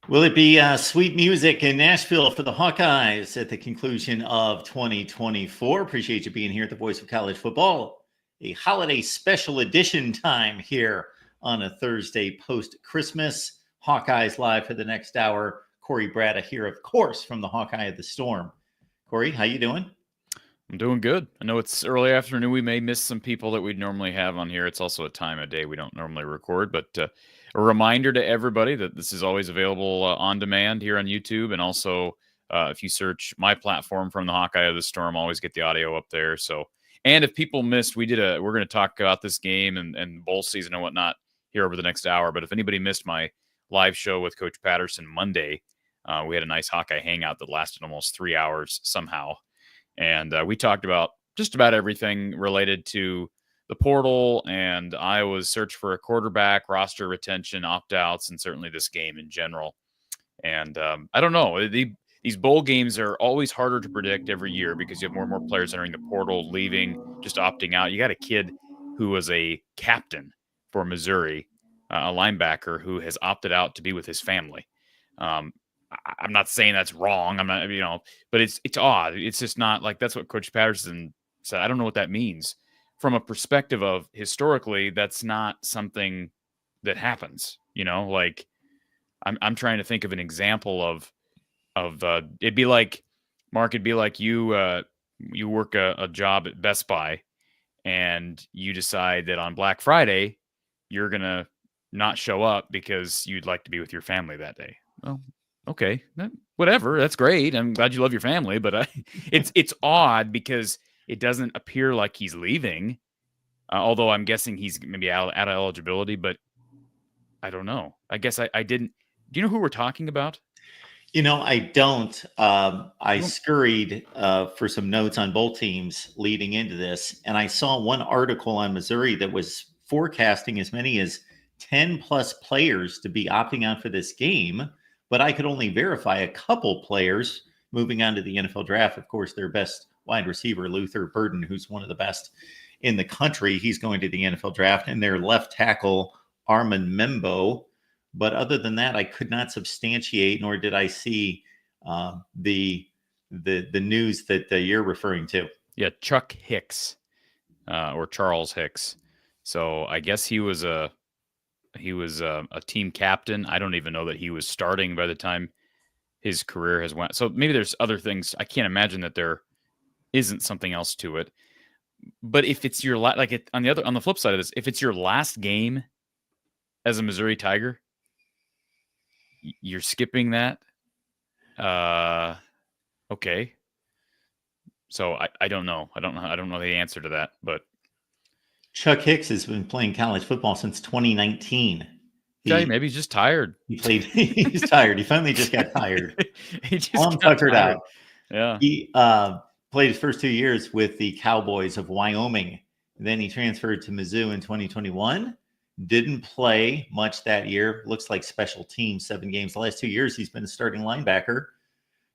Will it be sweet music in Nashville for the Hawkeyes at the conclusion of 2024? Appreciate you being here at the Voice of College Football. A holiday special edition time here on a Thursday post-Christmas. Hawkeyes live for the next hour. Corey Bratta here, of course, from the Hawkeye of the Storm. Corey, how you doing? I'm doing good. I know it's early afternoon. We may miss some people that we'd normally have on here. It's also a time of day we don't normally record, but a reminder to everybody that this is always available on demand here on YouTube. And also, if you search my platform from the Hawkeye of the Storm, always get the audio up there. So, and if people missed, we're going to talk about this game and bowl season and whatnot here over the next hour. But if anybody missed my live show with Coach Patterson Monday, we had a nice Hawkeye hangout that lasted almost 3 hours somehow. And we talked about just about everything related to the portal and Iowa's search for a quarterback, roster retention, opt-outs, and certainly this game in general. And I don't know. These bowl games are always harder to predict every year because you have more and more players entering the portal, leaving, just opting out. You got a kid who was a captain for Missouri, a linebacker who has opted out to be with his family. I'm not saying that's wrong. I'm not, but it's odd. It's just not like that's what Coach Patterson said. I don't know what that means from a perspective of historically. That's not something that happens. Like I'm trying to think of an example of it'd be like Mark. It'd be like you work a job at Best Buy, and you decide that on Black Friday you're gonna not show up because you'd like to be with your family that day. Well, okay, whatever. That's great. I'm glad you love your family, but it's odd because it doesn't appear like he's leaving. Although I'm guessing he's maybe out of eligibility, but I don't know. I guess I didn't. Do you know who we're talking about? I don't. I scurried for some notes on both teams leading into this, and I saw one article on Missouri that was forecasting as many as 10 plus players to be opting out for this game. But I could only verify a couple players moving on to the NFL draft. Of course, their best wide receiver, Luther Burden, who's one of the best in the country. He's going to the NFL draft, and their left tackle, Armand Membo. But other than that, I could not substantiate, nor did I see the news that you're referring to. Yeah, Chuck Hicks or Charles Hicks. So I guess he was a team captain. I don't even know that he was starting by the time his career has went. So maybe there's other things. I can't imagine that there isn't something else to it. But if it's your on the flip side of this, if it's your last game as a Missouri Tiger, you're skipping that. Okay. So I don't know. I don't know the answer to that, but Chuck Hicks has been playing college football since 2019. Maybe he's just tired. He's tired. He finally just got tired. He just got tuckered out. Yeah. He played his first 2 years with the Cowboys of Wyoming. Then he transferred to Mizzou in 2021. Didn't play much that year. Looks like special teams, 7 games. The last 2 years, he's been a starting linebacker.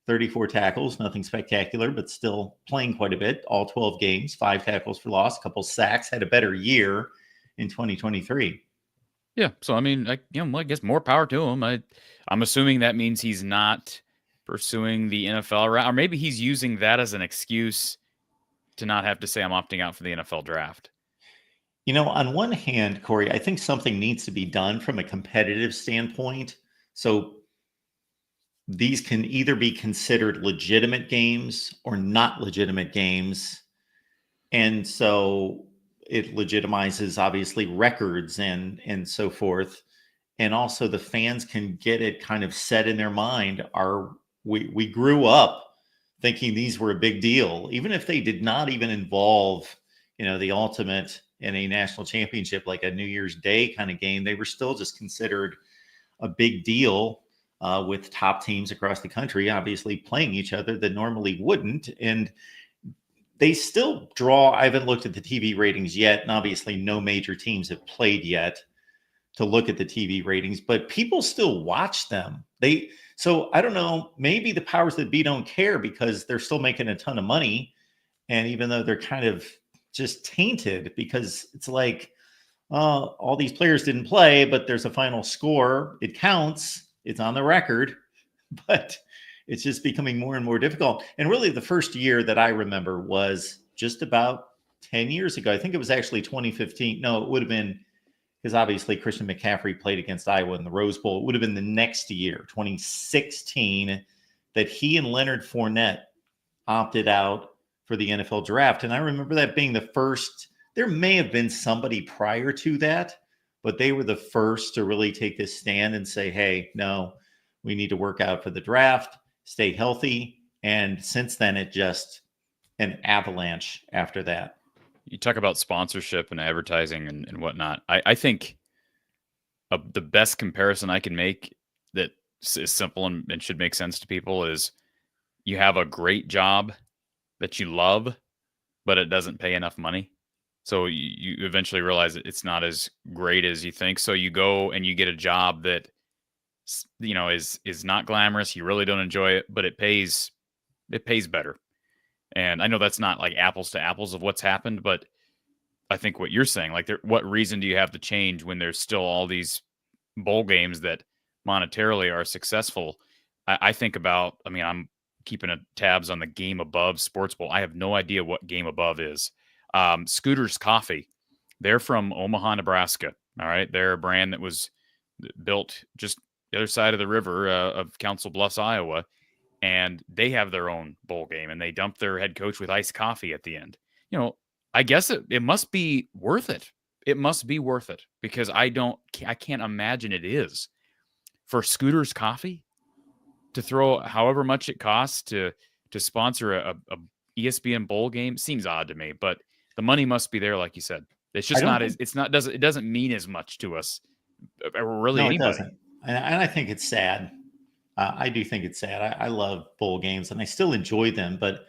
34 tackles, nothing spectacular, but still playing quite a bit. All 12 games, 5 tackles for loss, a couple sacks. Had a better year in 2023. Yeah, so I mean, I guess more power to him. I'm assuming that means he's not pursuing the NFL route, or maybe he's using that as an excuse to not have to say I'm opting out for the NFL draft. On one hand, Corey, I think something needs to be done from a competitive standpoint. So these can either be considered legitimate games or not legitimate games. And so it legitimizes, obviously, records and so forth. And also the fans can get it kind of set in their mind. We grew up thinking these were a big deal, even if they did not even involve, the ultimate in a national championship, like a New Year's Day kind of game. They were still just considered a big deal with top teams across the country, obviously playing each other that normally wouldn't. And they still draw. I haven't looked at the TV ratings yet, and obviously no major teams have played yet to look at the TV ratings, but people still watch them. So I don't know, maybe the powers that be don't care because they're still making a ton of money. And even though they're kind of just tainted because it's like, all these players didn't play, but there's a final score. It counts. It's on the record, but it's just becoming more and more difficult. And really, the first year that I remember was just about 10 years ago. I think it was actually 2015. No, it would have been, because obviously Christian McCaffrey played against Iowa in the Rose Bowl. It would have been the next year, 2016, that he and Leonard Fournette opted out for the NFL draft. And I remember that being the first. There may have been somebody prior to that, but they were the first to really take this stand and say, hey, no, we need to work out for the draft, stay healthy. And since then, it just an avalanche after that. You talk about sponsorship and advertising and whatnot. I think the best comparison I can make that is simple and should make sense to people is you have a great job that you love, but it doesn't pay enough money. So you eventually realize that it's not as great as you think. So you go and you get a job that, you know, is not glamorous. You really don't enjoy it, but it pays better. And I know that's not like apples to apples of what's happened, but I think what you're saying, like, what reason do you have to change when there's still all these bowl games that monetarily are successful? I think about, I mean, I'm keeping tabs on the Game Above Sports Bowl. I have no idea what Game Above is. Scooter's Coffee. They're from Omaha, Nebraska. All right. They're a brand that was built just the other side of the river of Council Bluffs, Iowa. And they have their own bowl game, and they dump their head coach with iced coffee at the end. You know, I guess it must be worth it. It must be worth it, because I can't imagine it is. For Scooter's Coffee to throw however much it costs to sponsor a ESPN bowl game seems odd to me, but the money must be there, like you said. It's just not as it doesn't mean as much to us, really. No, anybody. It doesn't. And I think it's sad. I do think it's sad. I love bowl games and I still enjoy them, but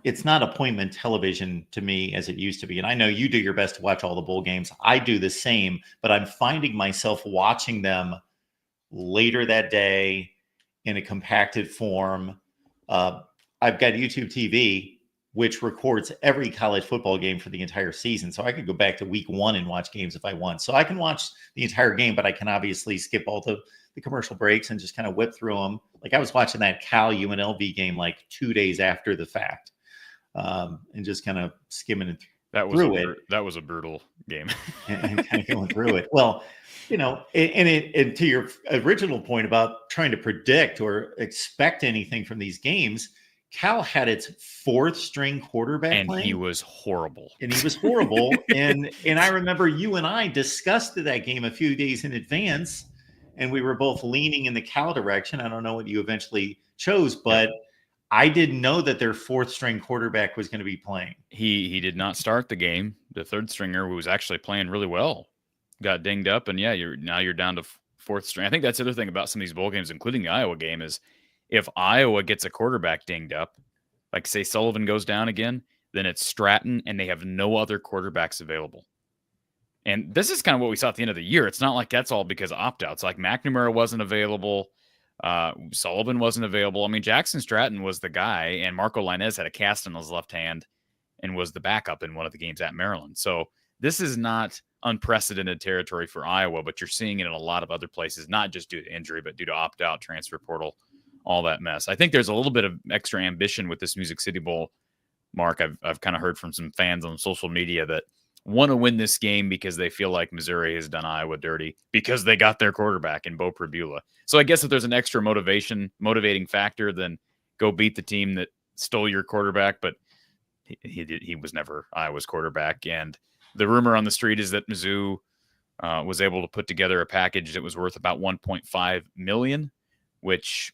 it's not appointment television to me as it used to be. And I know you do your best to watch all the bowl games. I do the same, but I'm finding myself watching them later that day in a compacted form. I've got YouTube TV, which records every college football game for the entire season. So I could go back to week 1 and watch games if I want. So I can watch the entire game, but I can obviously skip all the commercial breaks and just kind of whip through them. Like I was watching that Cal UNLV game like 2 days after the fact, and just kind of skimming through it. That was a brutal game. and kind of going through it. Well, you know, and to your original point about trying to predict or expect anything from these games, Cal had its 4th string quarterback and playing. He was horrible. And I remember you and I discussed that game a few days in advance, and we were both leaning in the Cal direction. I don't know what you eventually chose, but I didn't know that their 4th string quarterback was going to be playing. He did not start the game. The 3rd stringer, who was actually playing really well, got dinged up, and you're down to 4th string. I think that's the other thing about some of these bowl games, including the Iowa game, is if Iowa gets a quarterback dinged up, like say Sullivan goes down again, then it's Stratton, and they have no other quarterbacks available. And this is kind of what we saw at the end of the year. It's not like that's all because of opt-outs. Like McNamara wasn't available. Sullivan wasn't available. I mean, Jackson Stratton was the guy, and Marco Linez had a cast on his left hand and was the backup in one of the games at Maryland. So this is not unprecedented territory for Iowa, but you're seeing it in a lot of other places, not just due to injury, but due to opt-out, transfer portal, all that mess. I think there's a little bit of extra ambition with this Music City Bowl, Mark. I've kind of heard from some fans on social media that want to win this game because they feel like Missouri has done Iowa dirty because they got their quarterback in Bo Pribula. So I guess if there's an extra motivating factor, then go beat the team that stole your quarterback. But he was never Iowa's quarterback. And the rumor on the street is that Mizzou was able to put together a package that was worth about $1.5 million, which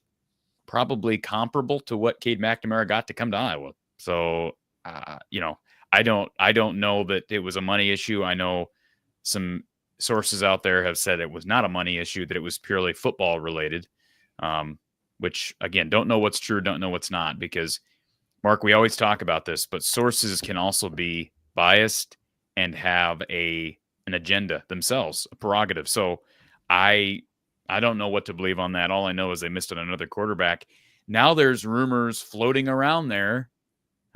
probably comparable to what Cade McNamara got to come to Iowa. So, I don't know that it was a money issue. I know some sources out there have said it was not a money issue, that it was purely football related, which again, don't know what's true, don't know what's not, because Mark, we always talk about this, but sources can also be biased and have an agenda themselves, a prerogative. So I don't know what to believe on that. All I know is they missed on another quarterback. Now there's rumors floating around there.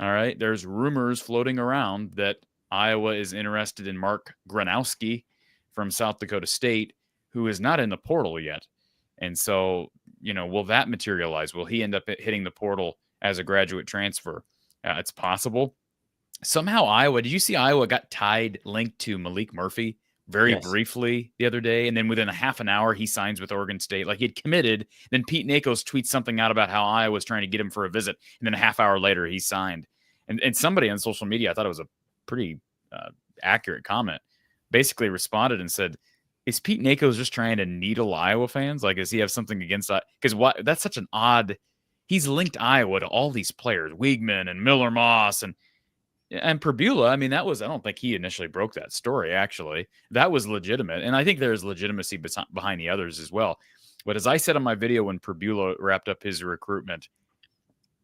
All right. There's rumors floating around that Iowa is interested in Mark Gronowski from South Dakota State, who is not in the portal yet. And so, will that materialize? Will he end up hitting the portal as a graduate transfer? It's possible. Somehow Iowa, did you see Iowa got linked to Malik Murphy very Yes. briefly the other day? And then within a half an hour, he signs with Oregon State. Like, he'd committed. Then Pete Nakos tweets something out about how Iowa was trying to get him for a visit. And then a half hour later, he signed. And somebody on social media, I thought it was a pretty accurate comment, basically responded and said, is Pete Nakos just trying to needle Iowa fans? Like, does he have something against that? Because that's such an odd. He's linked Iowa to all these players, Wiegman and Miller Moss and Perbula. I mean, I don't think he initially broke that story, actually. That was legitimate. And I think there's legitimacy behind the others as well. But as I said on my video when Perbula wrapped up his recruitment,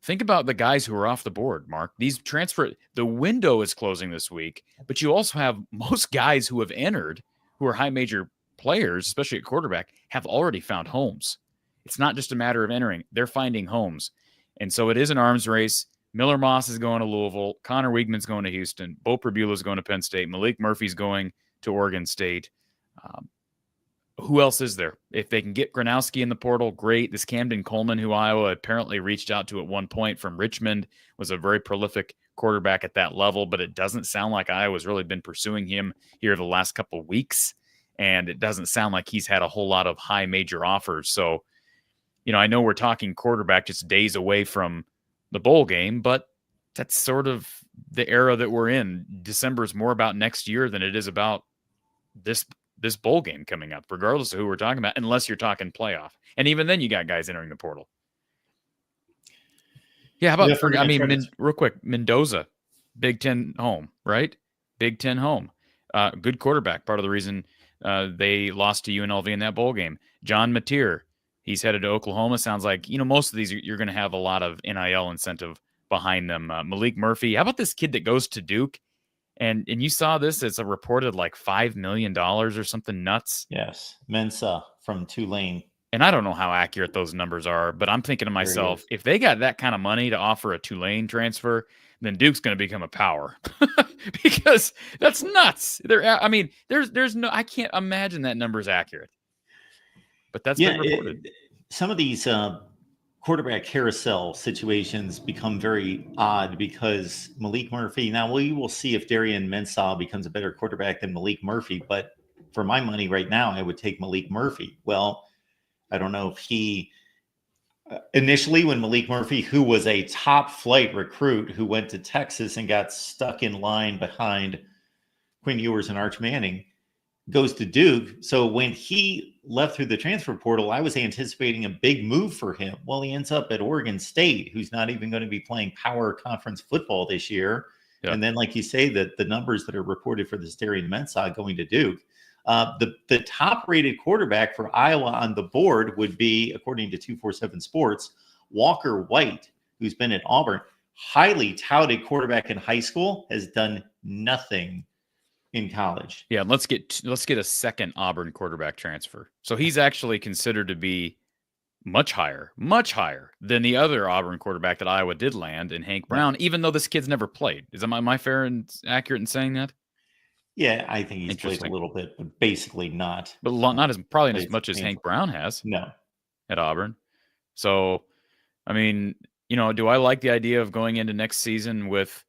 think about the guys who are off the board, Mark. The window is closing this week, but you also have most guys who have entered, who are high major players, especially at quarterback, have already found homes. It's not just a matter of entering. They're finding homes. And so it is an arms race. Miller Moss is going to Louisville. Connor Wiegman's going to Houston. Bo Perbula's going to Penn State. Malik Murphy's going to Oregon State. Who else is there? If they can get Gronowski in the portal, great. This Camden Coleman, who Iowa apparently reached out to at one point from Richmond, was a very prolific quarterback at that level, but it doesn't sound like Iowa's really been pursuing him here the last couple of weeks, and it doesn't sound like he's had a whole lot of high major offers. So, I know we're talking quarterback just days away from the bowl game, but that's sort of the era that we're in. December is more about next year than it is about this bowl game coming up, regardless of who we're talking about, unless you're talking playoff. And even then, you got guys entering the portal. Yeah, how about, real quick, Mendoza, Big Ten home, right? Big Ten home. Good quarterback, part of the reason they lost to UNLV in that bowl game. John Mateer, he's headed to Oklahoma. Sounds like, most of these, you're going to have a lot of NIL incentive behind them. Malik Murphy, how about this kid that goes to Duke? And you saw this, it's a reported like $5 million or something nuts. Yes. Mensa from Tulane. And I don't know how accurate those numbers are, but I'm thinking to myself, if they got that kind of money to offer a Tulane transfer, then Duke's going to become a power because that's nuts. There's no, I can't imagine that number is accurate, but that's been reported. Some of these quarterback carousel situations become very odd because Malik Murphy, now we will see if Darian Mensah becomes a better quarterback than Malik Murphy, but for my money right now, I would take Malik Murphy. Well, I don't know if he initially, when Malik Murphy, who was a top flight recruit who went to Texas and got stuck in line behind Quinn Ewers and Arch Manning, goes to Duke. So when he left through the transfer portal, I was anticipating a big move for him. Well, he ends up at Oregon State, who's not even going to be playing power conference football this year. Yeah. And then, like you say, that the numbers that are reported for this Darian Mensah going to Duke. The top-rated quarterback for Iowa on the board would be, according to 247 Sports, Walker White, who's been at Auburn. Highly touted quarterback in high school, has done nothing in college. Yeah, let's get a second Auburn quarterback transfer. So he's actually considered to be much higher than the other Auburn quarterback that Iowa did land in Hank Brown, even though this kid's never played. Am I fair and accurate in saying that? Yeah, I think he's played a little bit, but basically not. But not as much as Hank Brown has. No. At Auburn. So, I mean, do I like the idea of going into next season with,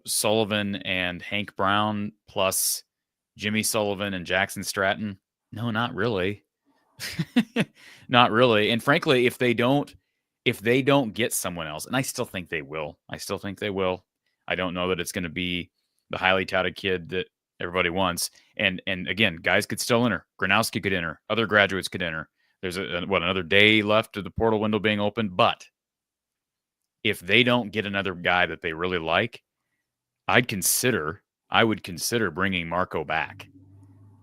Sullivan and Hank Brown plus Jimmy Sullivan and Jackson Stratton? No, not really. Not really. And frankly, if they don't get someone else, and I still think they will. I don't know that it's going to be the highly touted kid that everybody wants. And again, guys could still enter. Gronowski could enter. Other graduates could enter. There's another day left of the portal window being open. But if they don't get another guy that they really like, I would consider bringing Marco back.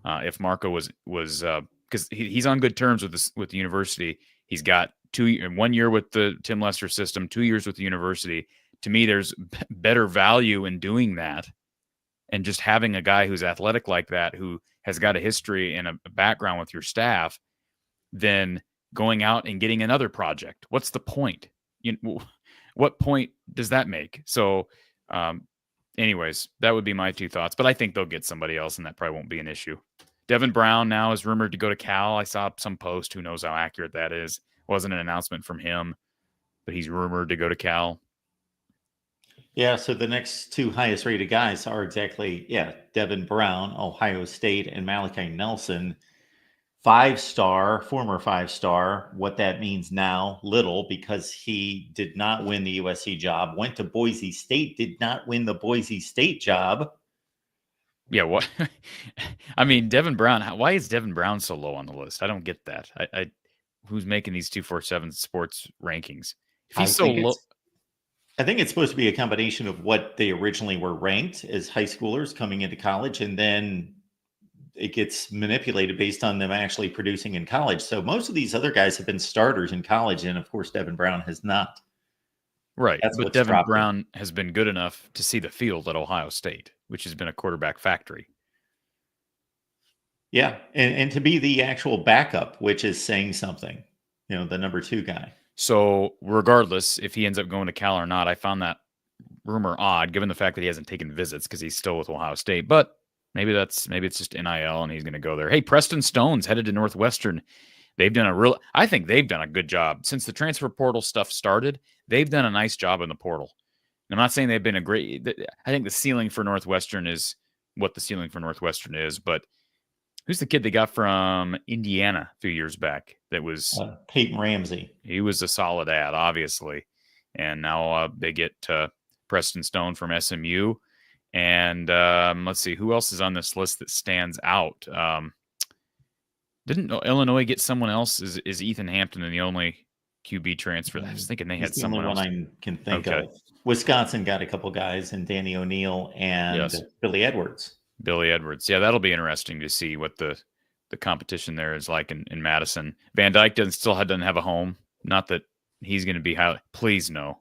If Marco was because he's on good terms with the university. He's got 1 year with the Tim Lester system, 2 years with the university. To me, there's better value in doing that. And just having a guy who's athletic like that, who has got a history and a background with your staff, than going out and getting another project. What's the point? What point does that make? So, anyways, that would be my two thoughts. But I think they'll get somebody else, and that probably won't be an issue. Devin Brown now is rumored to go to Cal. I saw some post. Who knows how accurate that is? Wasn't an announcement from him, but he's rumored to go to Cal. Yeah, so the next two highest rated guys are exactly, Devin Brown, Ohio State, and Malachi Nelson, 5-star, former 5-star. What that means now, little, because he did not win the USC job, went to Boise State, did not win the Boise State job. Yeah, what? I mean, Devin Brown. Why is Devin Brown so low on the list? I don't get that. Who's making these 247 sports rankings? If he's so low, I think it's supposed to be a combination of what they originally were ranked as high schoolers coming into college, and then it gets manipulated based on them actually producing in college. So most of these other guys have been starters in college, and of course, Devin Brown has not. Right. That's but Devin Brown has been good enough to see the field at Ohio State, which has been a quarterback factory. Yeah. And to be the actual backup, which is saying something, the number 2 guy. So regardless, if he ends up going to Cal or not, I found that rumor odd, given the fact that he hasn't taken visits because he's still with Ohio State. But maybe it's just NIL and he's going to go there. Hey, Preston Stone's headed to Northwestern. I think they've done a good job since the transfer portal stuff started. They've done a nice job in the portal. And I'm not saying they've been I think the ceiling for Northwestern is what the ceiling for Northwestern is. But who's the kid they got from Indiana a few years back? That was Peyton Ramsey. He was a solid ad, obviously. And now they get Preston Stone from SMU. And let's see, who else is on this list that stands out? Didn't Illinois get someone else? Is Ethan Hampton the only QB transfer? I was thinking they had someone else. The only one I can think of. Wisconsin got a couple guys, and Danny O'Neill and Billy Edwards. Yeah, that'll be interesting to see what the competition there is like in Madison. Van Dyke doesn't have a home. Not that he's going to be high. Please no.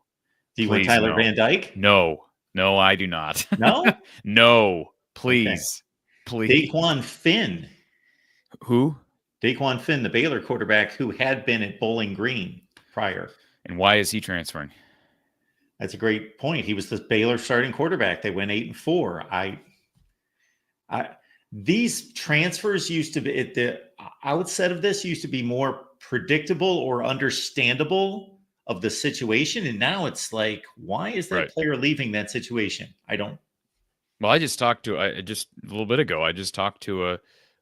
Do you want Tyler Van Dyke? No, I do not. No? No, please. Okay. Please. Daquan Finn. Who? Daquan Finn, the Baylor quarterback who had been at Bowling Green prior. And why is he transferring? That's a great point. He was the Baylor starting quarterback. They went 8-4. These transfers used to be at the outset of this used to be more predictable or understandable of the situation. And now it's like, why is that player leaving that situation? Well, I just talked to, a little bit ago, I just talked to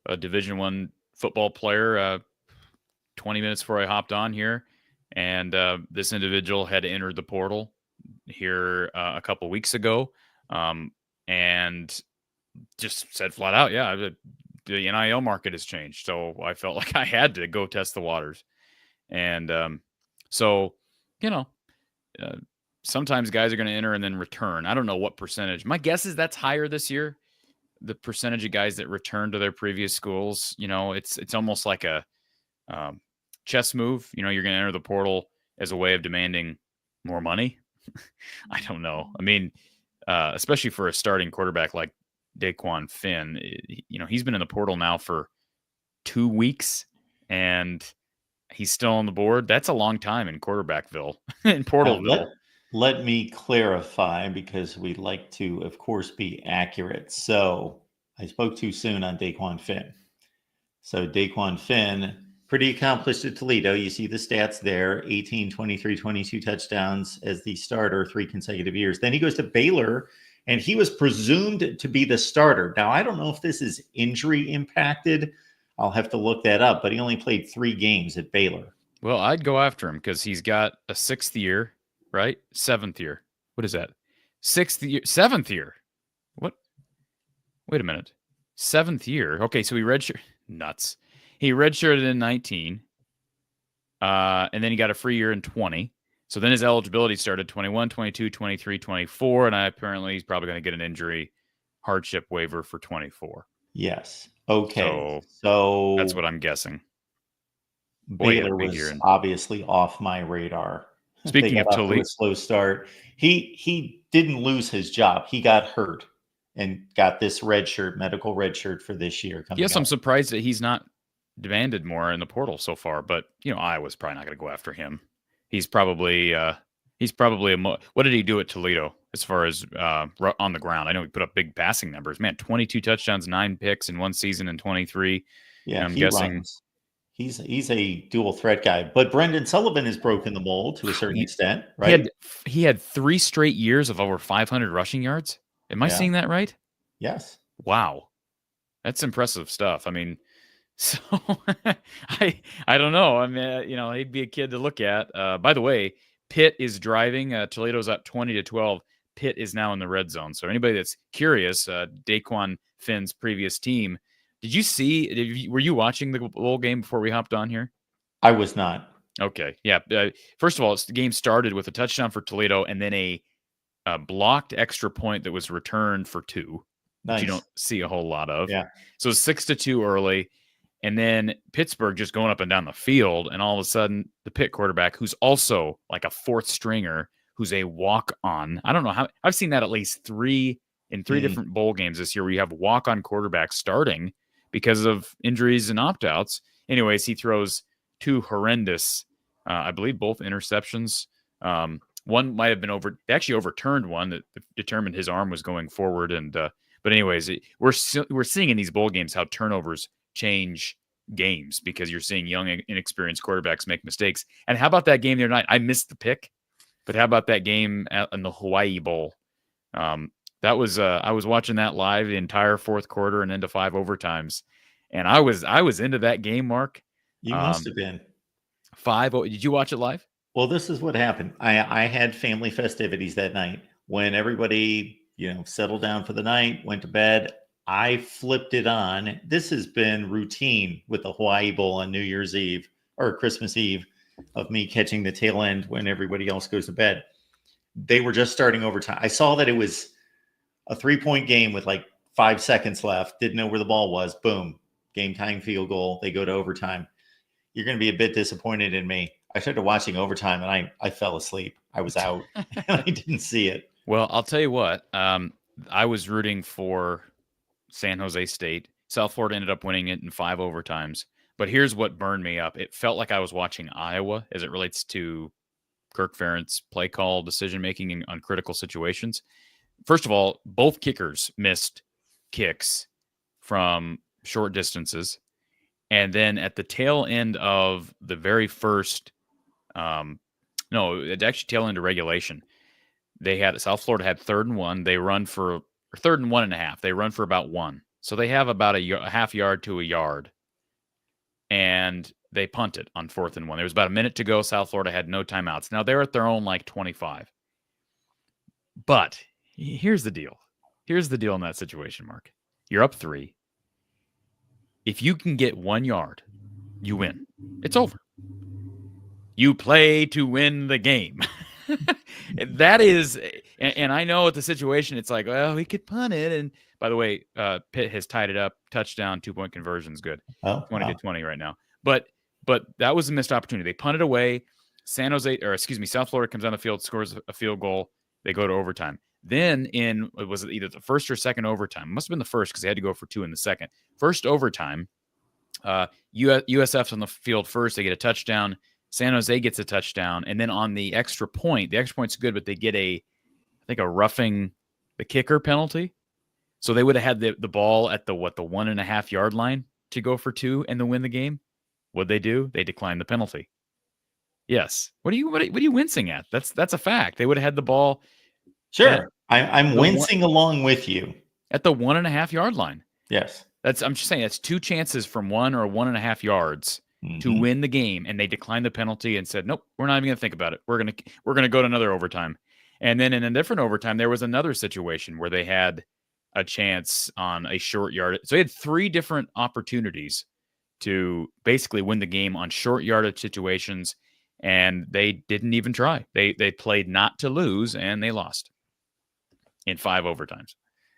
a Division I football player 20 minutes before I hopped on here. And this individual had entered the portal here a couple weeks ago. And just said flat out, the NIL market has changed. So I felt like I had to go test the waters. And sometimes guys are going to enter and then return. I don't know what percentage. My guess is that's higher this year. The percentage of guys that return to their previous schools, it's almost like a chess move. You're going to enter the portal as a way of demanding more money. I don't know. I mean, especially for a starting quarterback like Daquan Finn, he's been in the portal now for 2 weeks and he's still on the board. That's a long time in Quarterbackville, in Portalville. Let me clarify, because we like to, of course, be accurate. So I spoke too soon on Daquan Finn. So Daquan Finn, pretty accomplished at Toledo. You see the stats there, 18, 23, 22 touchdowns as the starter 3 consecutive years. Then he goes to Baylor, and he was presumed to be the starter. Now, I don't know if this is injury impacted. I'll have to look that up, but he only played 3 games at Baylor. Well, I'd go after him because he's got a 6th year, right? 7th year. What is that? 6th year, 7th year. What? Wait a minute. 7th year. Okay, so he redshirted. Nuts. He redshirted in 19, and then he got a free year in 20. So then his eligibility started 21, 22, 23, 24, and apparently he's probably going to get an injury hardship waiver for 24. Yes. Okay. So that's what I'm guessing. Baylor was obviously off my radar. Speaking of Toledo, a slow start. He didn't lose his job. He got hurt and got this medical red shirt for this year. Yes, I'm surprised that he's not demanded more in the portal so far, but Iowa's probably not going to go after him. He's probably He's probably what did he do at Toledo as far as on the ground? I know he put up big passing numbers. Man, 22 touchdowns, 9 picks in one season in 23. Yeah, I'm he guessing runs. He's a dual threat guy, but Brendan Sullivan has broken the mold to a certain extent, he right? had 3 straight years of over 500 rushing yards. Am I Yeah. seeing that right? Yes. Wow. That's impressive stuff. I mean, so I don't know. I mean, he'd be a kid to look at. By the way, Pitt is driving. Toledo's up 20-12. Pitt is now in the red zone. So anybody that's curious, Daquan Finn's previous team, did you see? Were you watching the bowl game before we hopped on here? I was not. Okay, yeah. First of all, the game started with a touchdown for Toledo and then a blocked extra point that was returned for 2, which you Nice. don't see a whole lot of. Yeah. So 6-2 early. And then Pittsburgh just going up and down the field. And all of a sudden, the Pitt quarterback, who's also like a 4th stringer, who's a walk-on. I don't know how. I've seen that at least 3 different bowl games this year where you have walk-on quarterbacks starting because of injuries and opt-outs. Anyways, he throws 2 horrendous, I believe both interceptions. One might have been they actually overturned one that determined his arm was going forward. And but anyways, we're seeing in these bowl games how turnovers change games because you're seeing young, inexperienced quarterbacks make mistakes. And how about that game the other night? I missed the pick, but how about that game in the Hawaii Bowl? That was I was watching that live the entire 4th quarter and into 5 overtimes, and I was into that game, Mark. You must have been. 5. Did you watch it live? Well, this is what happened. I had family festivities that night when everybody, settled down for the night, went to bed. I flipped it on. This has been routine with the Hawaii Bowl on New Year's Eve or Christmas Eve of me catching the tail end when everybody else goes to bed. They were just starting overtime. I saw that it was a 3-point game with like 5 seconds left. Didn't know where the ball was. Boom. Game tying field goal. They go to overtime. You're going to be a bit disappointed in me. I started watching overtime and I fell asleep. I was out and I didn't see it. Well, I'll tell you what. I was rooting for San Jose State. South Florida ended up winning it in 5 overtimes. But here's what burned me up. It felt like I was watching Iowa as it relates to Kirk Ferentz play call decision-making on critical situations. First of all, both kickers missed kicks from short distances. And then at the tail end of the very first, it's actually tail end of regulation. South Florida had 3rd and 1. They run for 3rd and 1.5. They run for about 1. So they have about a half yard to a yard. And they punted on 4th and 1. There was about a minute to go. South Florida had no timeouts. Now they're at their own 25. But here's the deal. Here's the deal in that situation, Mark. You're up 3. If you can get 1 yard, you win. It's over. You play to win the game. That is, and I know at the situation, it's like, well, we could punt it. And by the way, Pitt has tied it up. Touchdown, 2-point conversion's good. 20-20 right now. But that was a missed opportunity. They punted away. South Florida comes on the field, scores a field goal. They go to overtime. Then it was either the first or second overtime. It must have been the first because they had to go for 2 in the second. First overtime, USF's on the field first. They get a touchdown. San Jose gets a touchdown. And then on the extra point's good, but they get a roughing the kicker penalty. So they would have had the ball at the 1.5 yard line to go for 2 and to win the game. What'd they do? They declined the penalty. Yes. What are you wincing at? That's a fact. They would have had the ball. Sure. I'm wincing along with you. At the 1.5 yard line. Yes. I'm just saying that's 2 chances from 1 or 1.5 yards to win the game. And they declined the penalty and said, nope, we're not even going to think about it. We're going to go to another overtime. And then in a different overtime, there was another situation where they had a chance on a short yard. So they had 3 different opportunities to basically win the game on short yardage situations. And they didn't even try. They played not to lose and they lost in 5 overtimes.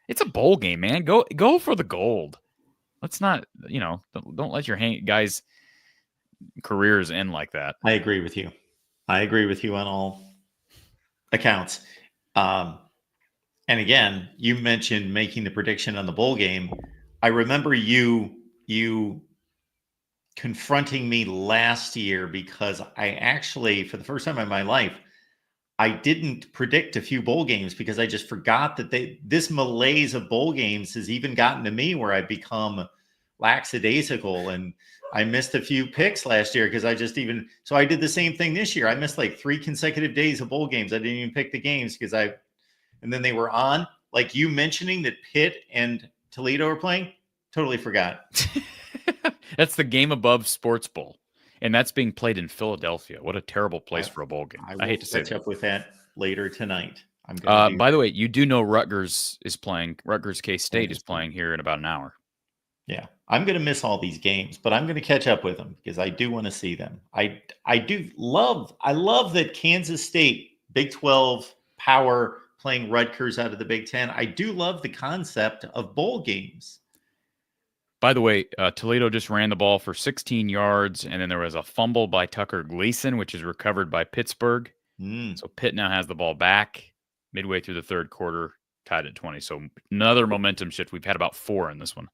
It's a bowl game, man. Go for the gold. Let's not, don't let your guys' careers end like that. I agree with you. On all accounts. And again, you mentioned making the prediction on the bowl game. I remember you confronting me last year because I actually, for the first time in my life, I didn't predict a few bowl games because I just forgot that this malaise of bowl games has even gotten to me where I become lackadaisical, and I missed a few picks last year because so I did the same thing this year. I missed like 3 consecutive days of bowl games. I didn't even pick the games and then they were on, like you mentioning that Pitt and Toledo are playing. Totally forgot. That's the game above Sports Bowl. And that's being played in Philadelphia. What a terrible place for a bowl game. I hate to say that. Catch up with that later tonight. I'm going by the way, you do know Rutgers is playing. Rutgers K-State is playing here in about an hour. Yeah, I'm going to miss all these games, but I'm going to catch up with them because I do want to see them. I love that Kansas State, Big 12 power, playing Rutgers out of the Big 10. I do love the concept of bowl games. By the way, Toledo just ran the ball for 16 yards, and then there was a fumble by Tucker Gleason, which is recovered by Pittsburgh. So Pitt now has the ball back midway through the third quarter, tied at 20. So another momentum shift. We've had about 4 in this one.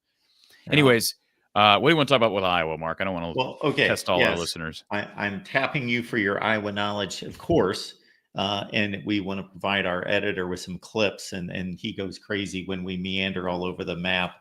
Anyways, what do you want to talk about with Iowa, Mark? I don't want to test all our listeners. I'm tapping you for your Iowa knowledge, of course. And we want to provide our editor with some clips, and he goes crazy when we meander all over the map.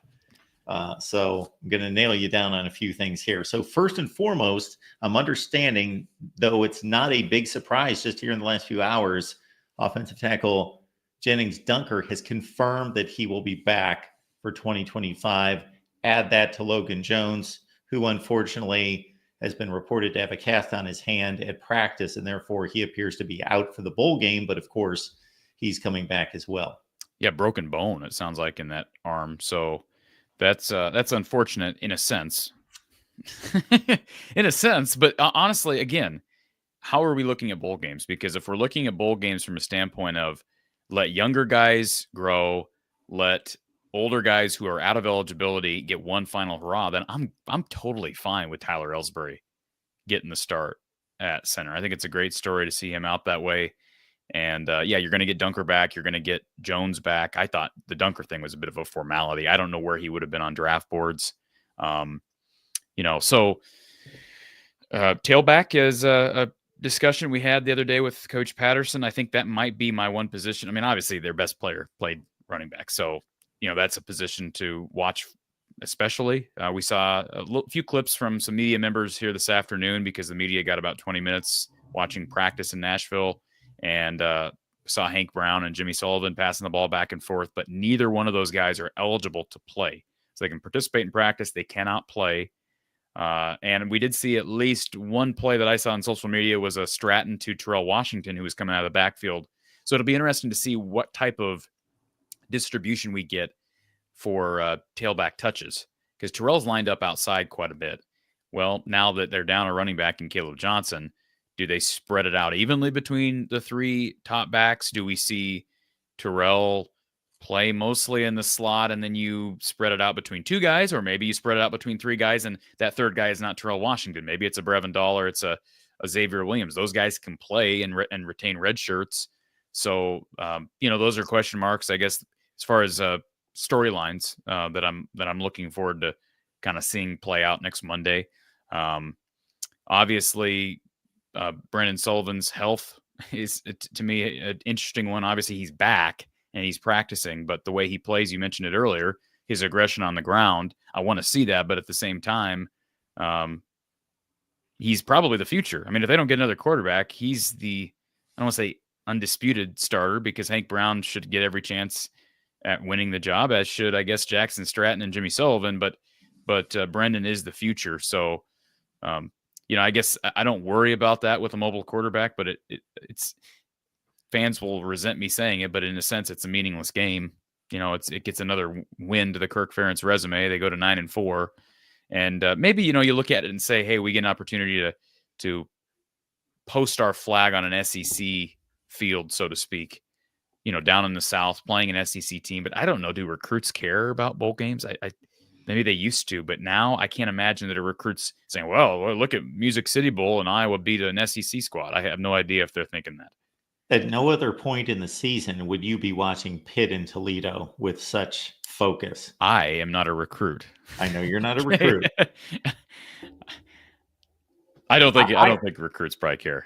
So I'm going to nail you down on a few things here. So first and foremost, I'm understanding, though it's not a big surprise just here in the last few hours, offensive tackle Jennings Dunker has confirmed that he will be back for 2025. Add that to Logan Jones, who unfortunately has been reported to have a cast on his hand at practice, and therefore he appears to be out for the bowl game. But of course, he's coming back as well. Yeah, broken bone, it sounds like, in that arm. So that's unfortunate in a sense. In a sense, but honestly, again, how are we looking at bowl games? Because if we're looking at bowl games from a standpoint of let younger guys grow, let older guys who are out of eligibility get one final hurrah, then I'm totally fine with Tyler Ellsbury getting the start at center. I think it's a great story to see him out that way. And yeah, you're going to get Dunker back. You're going to get Jones back. I thought the Dunker thing was a bit of a formality. I don't know where he would have been on draft boards. So tailback is a discussion we had the other day with Coach Patterson. I think that might be my one position. I mean, obviously their best player played running back. So, that's a position to watch, especially. We saw a few clips from some media members here this afternoon because the media got about 20 minutes watching practice in Nashville, and saw Hank Brown and Jimmy Sullivan passing the ball back and forth, but neither one of those guys are eligible to play. So they can participate in practice. They cannot play. And we did see at least one play that I saw on social media was a Stratton to Terrell Washington, who was coming out of the backfield. So it'll be interesting to see what type of distribution we get for tailback touches, because Terrell's lined up outside quite a bit. Well, now that they're down a running back in Caleb Johnson, do they spread it out evenly between the 3 top backs? Do we see Terrell play mostly in the slot and then you spread it out between 2 guys, or maybe you spread it out between 3 guys and that third guy is not Terrell Washington? Maybe it's a Brevin Dahl or it's a Xavier Williams. Those guys can play and retain red shirts. So, those are question marks, I guess, as far as storylines that I'm looking forward to kind of seeing play out next Monday. Obviously, Brendan Sullivan's health is, to me, an interesting one. Obviously, he's back and he's practicing, but the way he plays, you mentioned it earlier, his aggression on the ground, I want to see that. But at the same time, he's probably the future. I mean, if they don't get another quarterback, he's I don't want to say undisputed starter, because Hank Brown should get every chance at winning the job, as should, I guess, Jackson Stratton and Jimmy Sullivan. But Brendan is the future. So, I guess I don't worry about that with a mobile quarterback, but it's fans will resent me saying it, but in a sense, it's a meaningless game. It gets another win to the Kirk Ferentz resume. They go to 9-4, and maybe you look at it and say, hey, we get an opportunity to post our flag on an SEC field, so to speak. Down in the South, playing an SEC team. But I don't know, do recruits care about bowl games? Maybe they used to, but now I can't imagine that a recruit's saying, well, look at Music City Bowl and Iowa beat an SEC squad. I have no idea if they're thinking that. At no other point in the season would you be watching Pitt and Toledo with such focus. I am not a recruit. I know you're not a recruit. I don't think recruits probably care.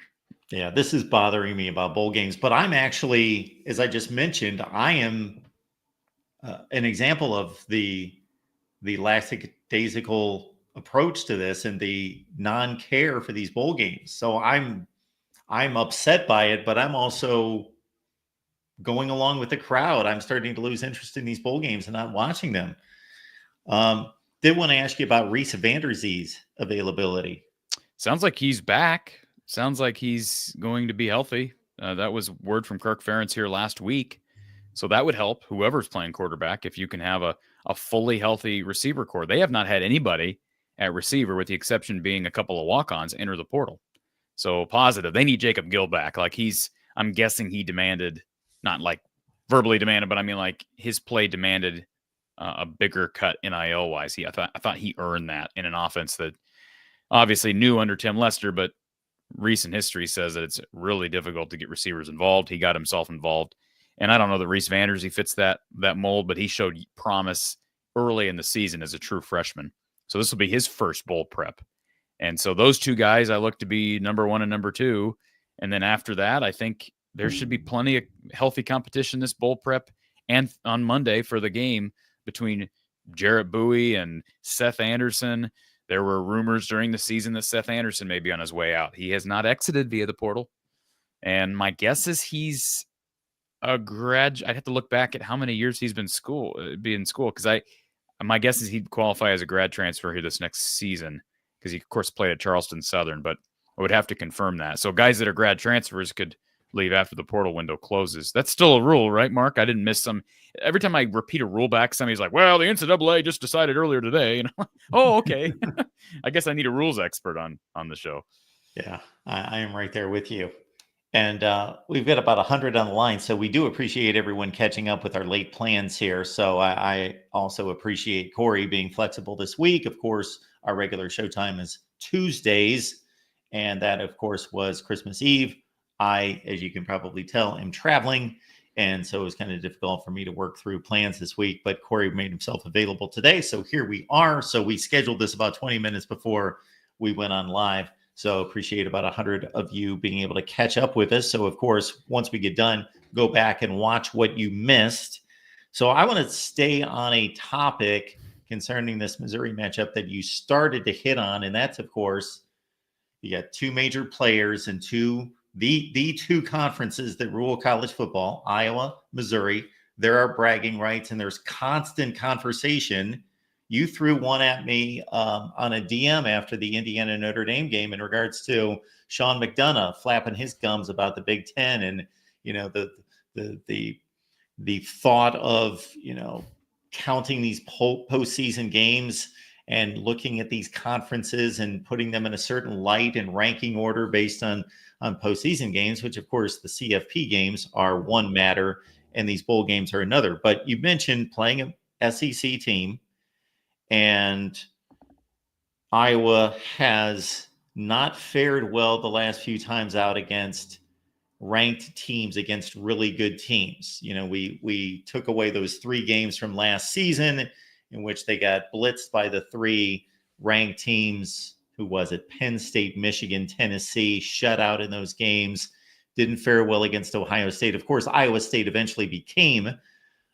Yeah, this is bothering me about bowl games, but I'm actually, as I just mentioned, I am an example of the lackadaisical approach to this and the non-care for these bowl games. So I'm upset by it, but I'm also going along with the crowd. I'm starting to lose interest in these bowl games and not watching them. Um, did want to ask you about Reese Vanderzee's availability. Sounds like he's back. Sounds like he's going to be healthy. That was word from Kirk Ferentz here last week. So that would help whoever's playing quarterback if you can have a fully healthy receiver core. They have not had anybody at receiver, with the exception being a couple of walk-ons, enter the portal. So positive. They need Jacob Gill back. Like I'm guessing he demanded, not like verbally demanded, but I mean like his play demanded a bigger cut NIL wise. I thought he earned that in an offense that obviously new under Tim Lester, but recent history says that it's really difficult to get receivers involved. He got himself involved. And I don't know that Reese Vanderzee fits that mold, but he showed promise early in the season as a true freshman. So this will be his first bowl prep. And so those two guys I look to be number one and number two. And then after that, I think there should be plenty of healthy competition this bowl prep and on Monday for the game between Jarrett Bowie and Seth Anderson. There were rumors during the season that Seth Anderson may be on his way out. He has not exited via the portal. And my guess is he's a grad. I'd have to look back at how many years he's been in school. Because my guess is he'd qualify as a grad transfer here this next season, because he of course played at Charleston Southern, but I would have to confirm that. So guys that are grad transfers could leave after the portal window closes. That's still a rule, right, Mark? I didn't miss some. Every time I repeat a rule back, somebody's like, well, the NCAA just decided earlier today. And I'm like, oh, okay. I guess I need a rules expert on the show. Yeah, I am right there with you. And we've got about 100 on the line, so we do appreciate everyone catching up with our late plans here. So I also appreciate Corey being flexible this week. Of course, our regular showtime is Tuesdays, and that, of course, was Christmas Eve. I, as you can probably tell, am traveling, and so it was kind of difficult for me to work through plans this week, but Corey made himself available today, so here we are. So we scheduled this about 20 minutes before we went on live. So appreciate about 100 of you being able to catch up with us. So of course, once we get done, go back and watch what you missed. So I want to stay on a topic concerning this Missouri matchup that you started to hit on. And that's, of course, you got two major players and the two conferences that rule college football, Iowa, Missouri. There are bragging rights and there's constant conversation. You threw one at me on a DM after the Indiana Notre Dame game in regards to Sean McDonough flapping his gums about the Big Ten, and the thought of counting these postseason games and looking at these conferences and putting them in a certain light and ranking order based on postseason games, which of course the CFP games are one matter and these bowl games are another. But you mentioned playing a SEC team. And Iowa has not fared well the last few times out against ranked teams, against really good teams. We took away those 3 games from last season in which they got blitzed by the 3 ranked teams. Who was it? Penn State, Michigan, Tennessee, shut out in those games. Didn't fare well against Ohio State. Of course, Iowa State eventually became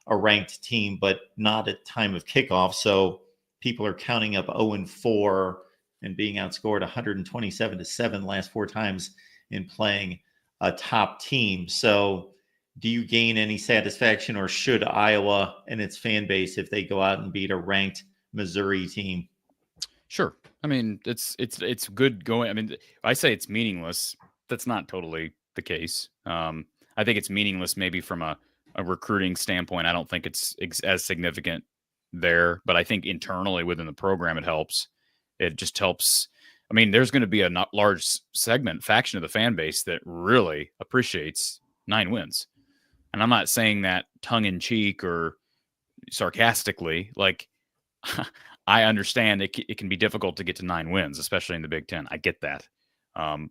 a ranked team, but not at time of kickoff. So people are counting up 0-4 and being outscored 127-7 last 4 times in playing a top team. So do you gain any satisfaction, or should Iowa and its fan base, if they go out and beat a ranked Missouri team? Sure. I mean, it's good going. I mean, I say it's meaningless. That's not totally the case. I think it's meaningless maybe from a recruiting standpoint. I don't think it's as significant there, but I think internally within the program, it helps. It just helps. I mean, there's going to be a not large faction of the fan base that really appreciates 9 wins. And I'm not saying that tongue in cheek or sarcastically. Like, I understand it can be difficult to get to 9 wins, especially in the Big Ten. I get that. And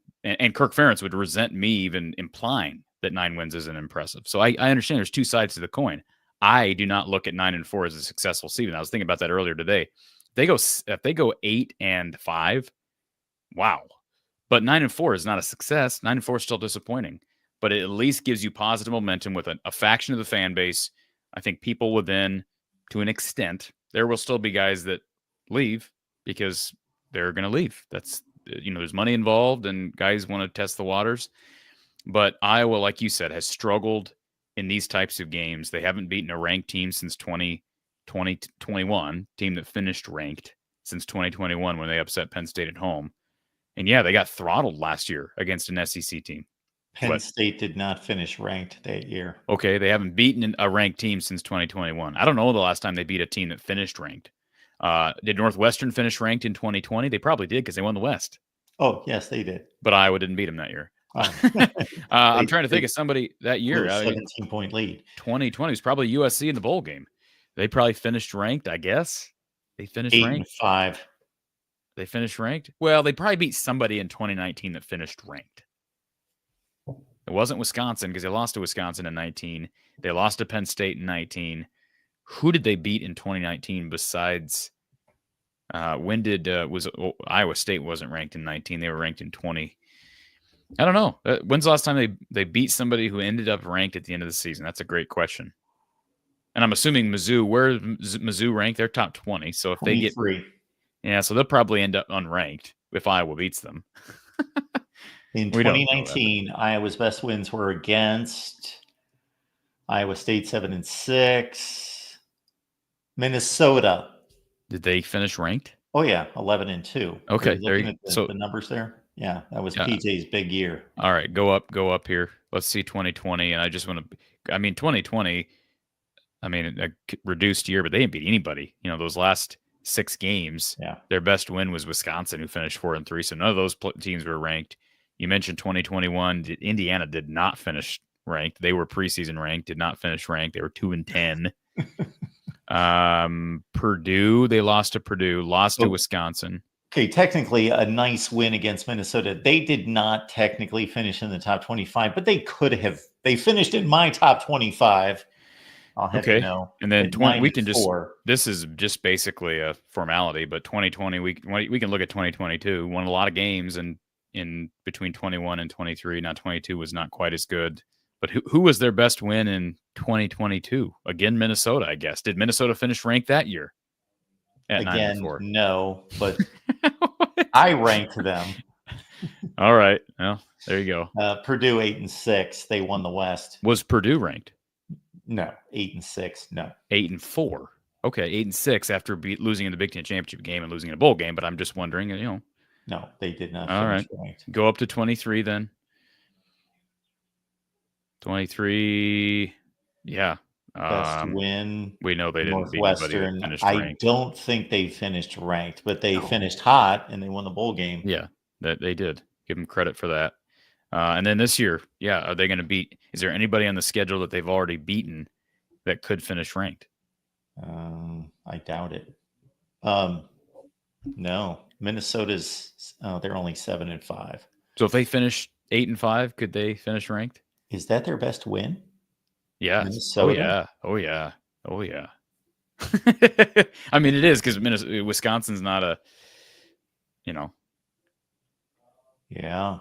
Kirk Ferentz would resent me even implying that 9 wins isn't impressive. So I understand there's 2 sides to the coin. I do not look at 9-4 as a successful season. I was thinking about that earlier today. If they go 8-5, wow. But 9-4 is not a success. 9-4 is still disappointing, but it at least gives you positive momentum with a faction of the fan base. I think people will then, to an extent, there will still be guys that leave because they're going to leave. That's, there's money involved and guys want to test the waters. But Iowa, like you said, has struggled in these types of games. They haven't beaten a ranked team since 2021, team that finished ranked since 2021 when they upset Penn State at home. And yeah, they got throttled last year against an SEC team. Penn State did not finish ranked that year. Okay, they haven't beaten a ranked team since 2021. I don't know the last time they beat a team that finished ranked. Did Northwestern finish ranked in 2020? They probably did because they won the West. Oh, yes, they did. But Iowa didn't beat them that year. I'm trying to think of somebody that year. 17-point lead. 2020 was probably USC in the bowl game. They probably finished ranked, I guess. They finished 8-5. They finished ranked? Well, they probably beat somebody in 2019 that finished ranked. It wasn't Wisconsin because they lost to Wisconsin in 19. They lost to Penn State in 19. Who did they beat in 2019 besides Iowa State wasn't ranked in 19. They were ranked in 20. I don't know. When's the last time they beat somebody who ended up ranked at the end of the season? That's a great question. And I'm assuming Mizzou, where is Mizzou ranked? They're top 20. So if 23. they get, yeah, so they'll probably end up unranked if Iowa beats them. In 2019, Iowa's best wins were against Iowa State 7-6, Minnesota. Did they finish ranked? Oh yeah, 11-2. Okay, there you go. So the numbers there. Yeah, that was PJ's big year. All right, go up here. Let's see 2020, and I just want to. I mean, 2020. I mean, a reduced year, but they didn't beat anybody. Those last 6 games. Yeah, their best win was Wisconsin, who finished 4-3. So none of those teams were ranked. You mentioned 2021. Indiana did not finish ranked. They were preseason ranked. Did not finish ranked. They were 2-10. Purdue. They lost to Purdue. Lost to Wisconsin. Okay, technically a nice win against Minnesota. They did not technically finish in the top 25, but they could have. They finished in my top 25. I'll have you know. And then we can just. This is just basically a formality, but 2020 we can look at 2022. Won a lot of games, and in between 21 and 23. Now 22 was not quite as good. But who was their best win in 2022? Again, Minnesota, I guess. Did Minnesota finish ranked that year? Again, no, but I ranked them. All right. Well, there you go. Purdue 8-6. They won the West. Was Purdue ranked? No, 8-6. No, 8-4. Okay, 8-6 after losing in the Big Ten championship game and losing in a bowl game. But I'm just wondering, No, they did not. All right. Ranked. Go up to 23 then. 23. Yeah. Best win. We know they didn't beat anybody that finished ranked. I don't think they finished ranked, but they finished hot and they won the bowl game. Yeah, they did. Give them credit for that. And then this year, are they going to beat? Is there anybody on the schedule that they've already beaten that could finish ranked? I doubt it. No, Minnesota's. They're only 7-5. So if they finish 8-5, could they finish ranked? Is that their best win? Yeah. Minnesota? Oh yeah. I mean, it is because Wisconsin's not a, Yeah.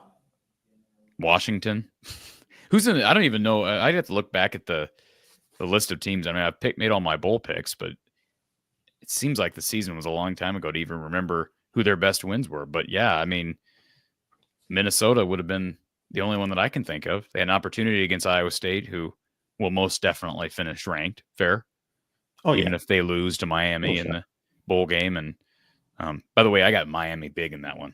Washington. Who's in it? I don't even know. I'd have to look back at the list of teams. I mean, I've made all my bowl picks, but it seems like the season was a long time ago to even remember who their best wins were. But yeah, I mean, Minnesota would have been the only one that I can think of. They had an opportunity against Iowa State, who will most definitely finish ranked. Fair. Even if they lose to Miami in the bowl game. And by the way, I got Miami big in that one.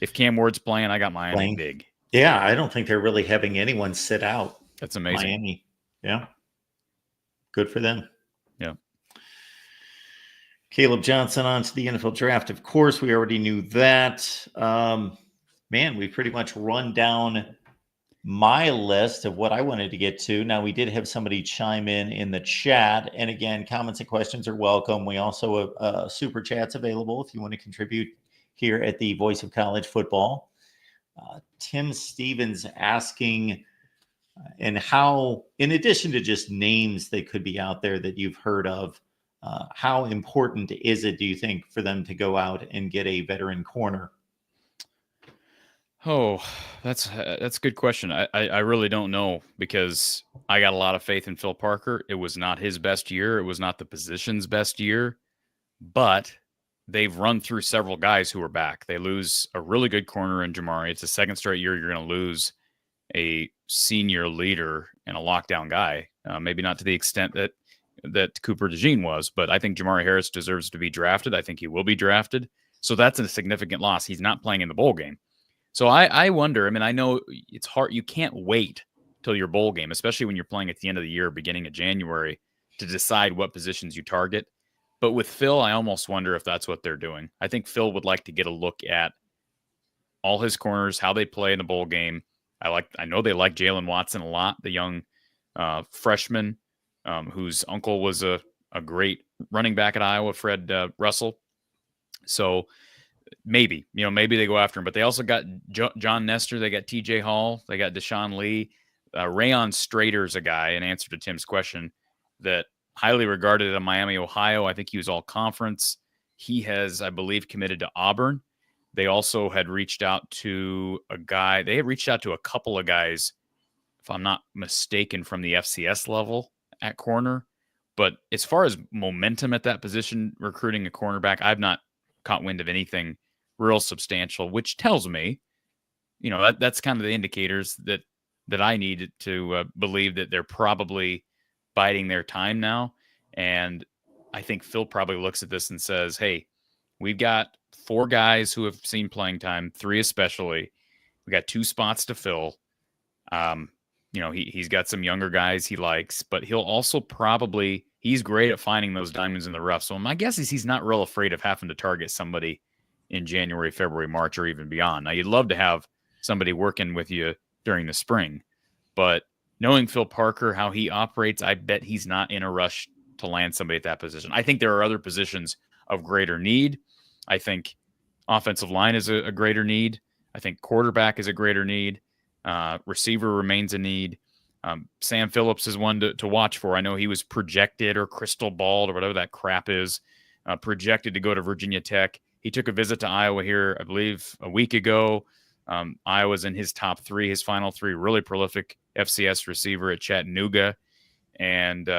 If Cam Ward's playing, I got Miami big. Yeah, I don't think they're really having anyone sit out. That's amazing. Miami. Yeah. Good for them. Yeah. Caleb Johnson on to the NFL draft. Of course, we already knew that. Man, we pretty much run down my list of what I wanted to get to. Now, we did have somebody chime in the chat. And again, comments and questions are welcome. We also have super chats available if you want to contribute here at the Voice of College Football. Tim Stevens asking, and how, in addition to just names that could be out there that you've heard of, how important is it, do you think, for them to go out and get a veteran corner? Oh, that's a good question. I really don't know because I got a lot of faith in Phil Parker. It was not his best year. It was not the position's best year, but they've run through several guys who are back. They lose a really good corner in Jamari. It's the second straight year you're going to lose a senior leader and a lockdown guy. Maybe not to the extent that Cooper DeJean was, but I think Jamari Harris deserves to be drafted. I think he will be drafted. So that's a significant loss. He's not playing in the bowl game. So I wonder, I mean, I know it's hard. You can't wait till your bowl game, especially when you're playing at the end of the year, beginning of January, to decide what positions you target. But with Phil, I almost wonder if that's what they're doing. I think Phil would like to get a look at all his corners, how they play in the bowl game. I know they like Jalen Watson a lot, the young freshman whose uncle was a great running back at Iowa, Fred Russell. So maybe they go after him, but they also got John Nestor. They got TJ Hall. They got Deshaun Lee. Rayon Strader's a guy, in answer to Tim's question, that highly regarded at Miami, Ohio. I think he was all conference. He has, I believe, committed to Auburn. They also had reached out to a guy. They had reached out to a couple of guys, if I'm not mistaken, from the FCS level at corner. But as far as momentum at that position, recruiting a cornerback, I've not caught wind of anything real substantial, which tells me, that's kind of the indicators that I need to believe that they're probably biding their time now. And I think Phil probably looks at this and says, hey, we've got 4 guys who have seen playing time, 3 especially. We got 2 spots to fill. He's got some younger guys he likes, but he'll also he's great at finding those diamonds in the rough. So my guess is he's not real afraid of having to target somebody in January, February, March, or even beyond. Now, you'd love to have somebody working with you during the spring, but knowing Phil Parker, how he operates, I bet he's not in a rush to land somebody at that position. I think there are other positions of greater need. I think offensive line is a greater need. I think quarterback is a greater need. Receiver remains a need. Sam Phillips is one to watch for. I know he was projected or crystal balled or whatever that crap is, projected to go to Virginia Tech. He took a visit to Iowa here, I believe, a week ago. Iowa's in his top 3, his final 3, really prolific FCS receiver at Chattanooga. And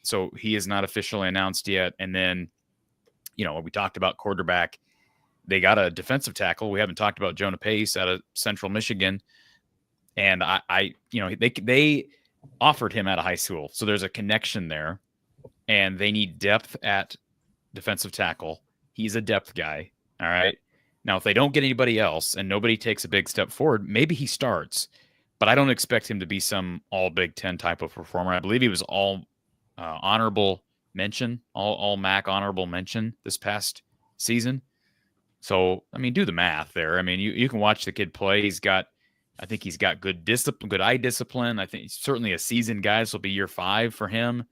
so he is not officially announced yet. And then, we talked about quarterback. They got a defensive tackle. We haven't talked about Jonah Pace out of Central Michigan. And they offered him out of high school. So there's a connection there. And they need depth at defensive tackle. He's a depth guy. All right. Now, if they don't get anybody else and nobody takes a big step forward, maybe he starts. But I don't expect him to be some all Big Ten type of performer. I believe he was all honorable mention, all MAC honorable mention this past season. So, I mean, do the math there. I mean, you can watch the kid play. I think he's got good discipline, good eye discipline. I think he's certainly a seasoned guy. This will be year 5 for him.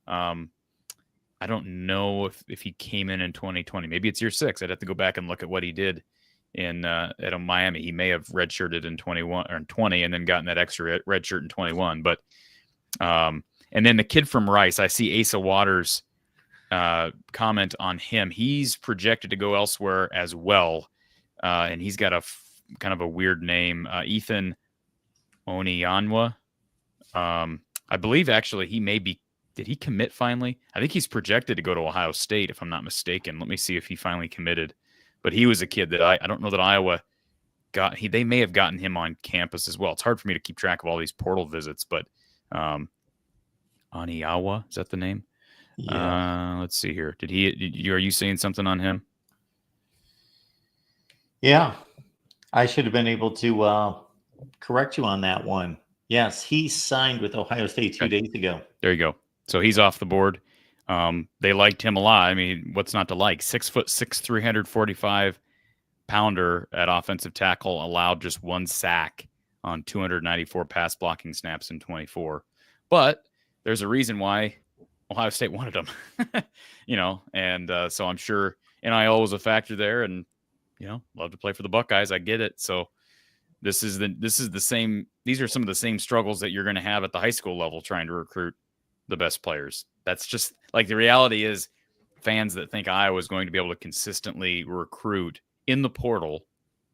I don't know if he came in 2020. Maybe it's year 6. I'd have to go back and look at what he did at Miami. He may have redshirted in 21 or in 20 and then gotten that extra redshirt in 21. But and then the kid from Rice, I see Asa Waters comment on him. He's projected to go elsewhere as well, and he's got kind of a weird name, Ethan Oniyanwa. I believe actually he may be. Did he commit finally? I think he's projected to go to Ohio State, if I'm not mistaken. Let me see if he finally committed. But he was a kid that I don't know that Iowa got. They may have gotten him on campus as well. It's hard for me to keep track of all these portal visits, but Oniyawa, is that the name? Yeah. Let's see here. Are you seeing something on him? Yeah, I should have been able to correct you on that one. Yes, he signed with Ohio State 2 days ago. There you go. So he's off the board. They liked him a lot. I mean, what's not to like? 6'6", 345 pounder at offensive tackle, allowed just 1 sack on 294 pass blocking snaps in 24. But there's a reason why Ohio State wanted him, and so I'm sure NIL was a factor there, and love to play for the Buckeyes. I get it. So this is the same. These are some of the same struggles that you're going to have at the high school level trying to recruit the best players. That's just like the reality is fans that think Iowa is going to be able to consistently recruit in the portal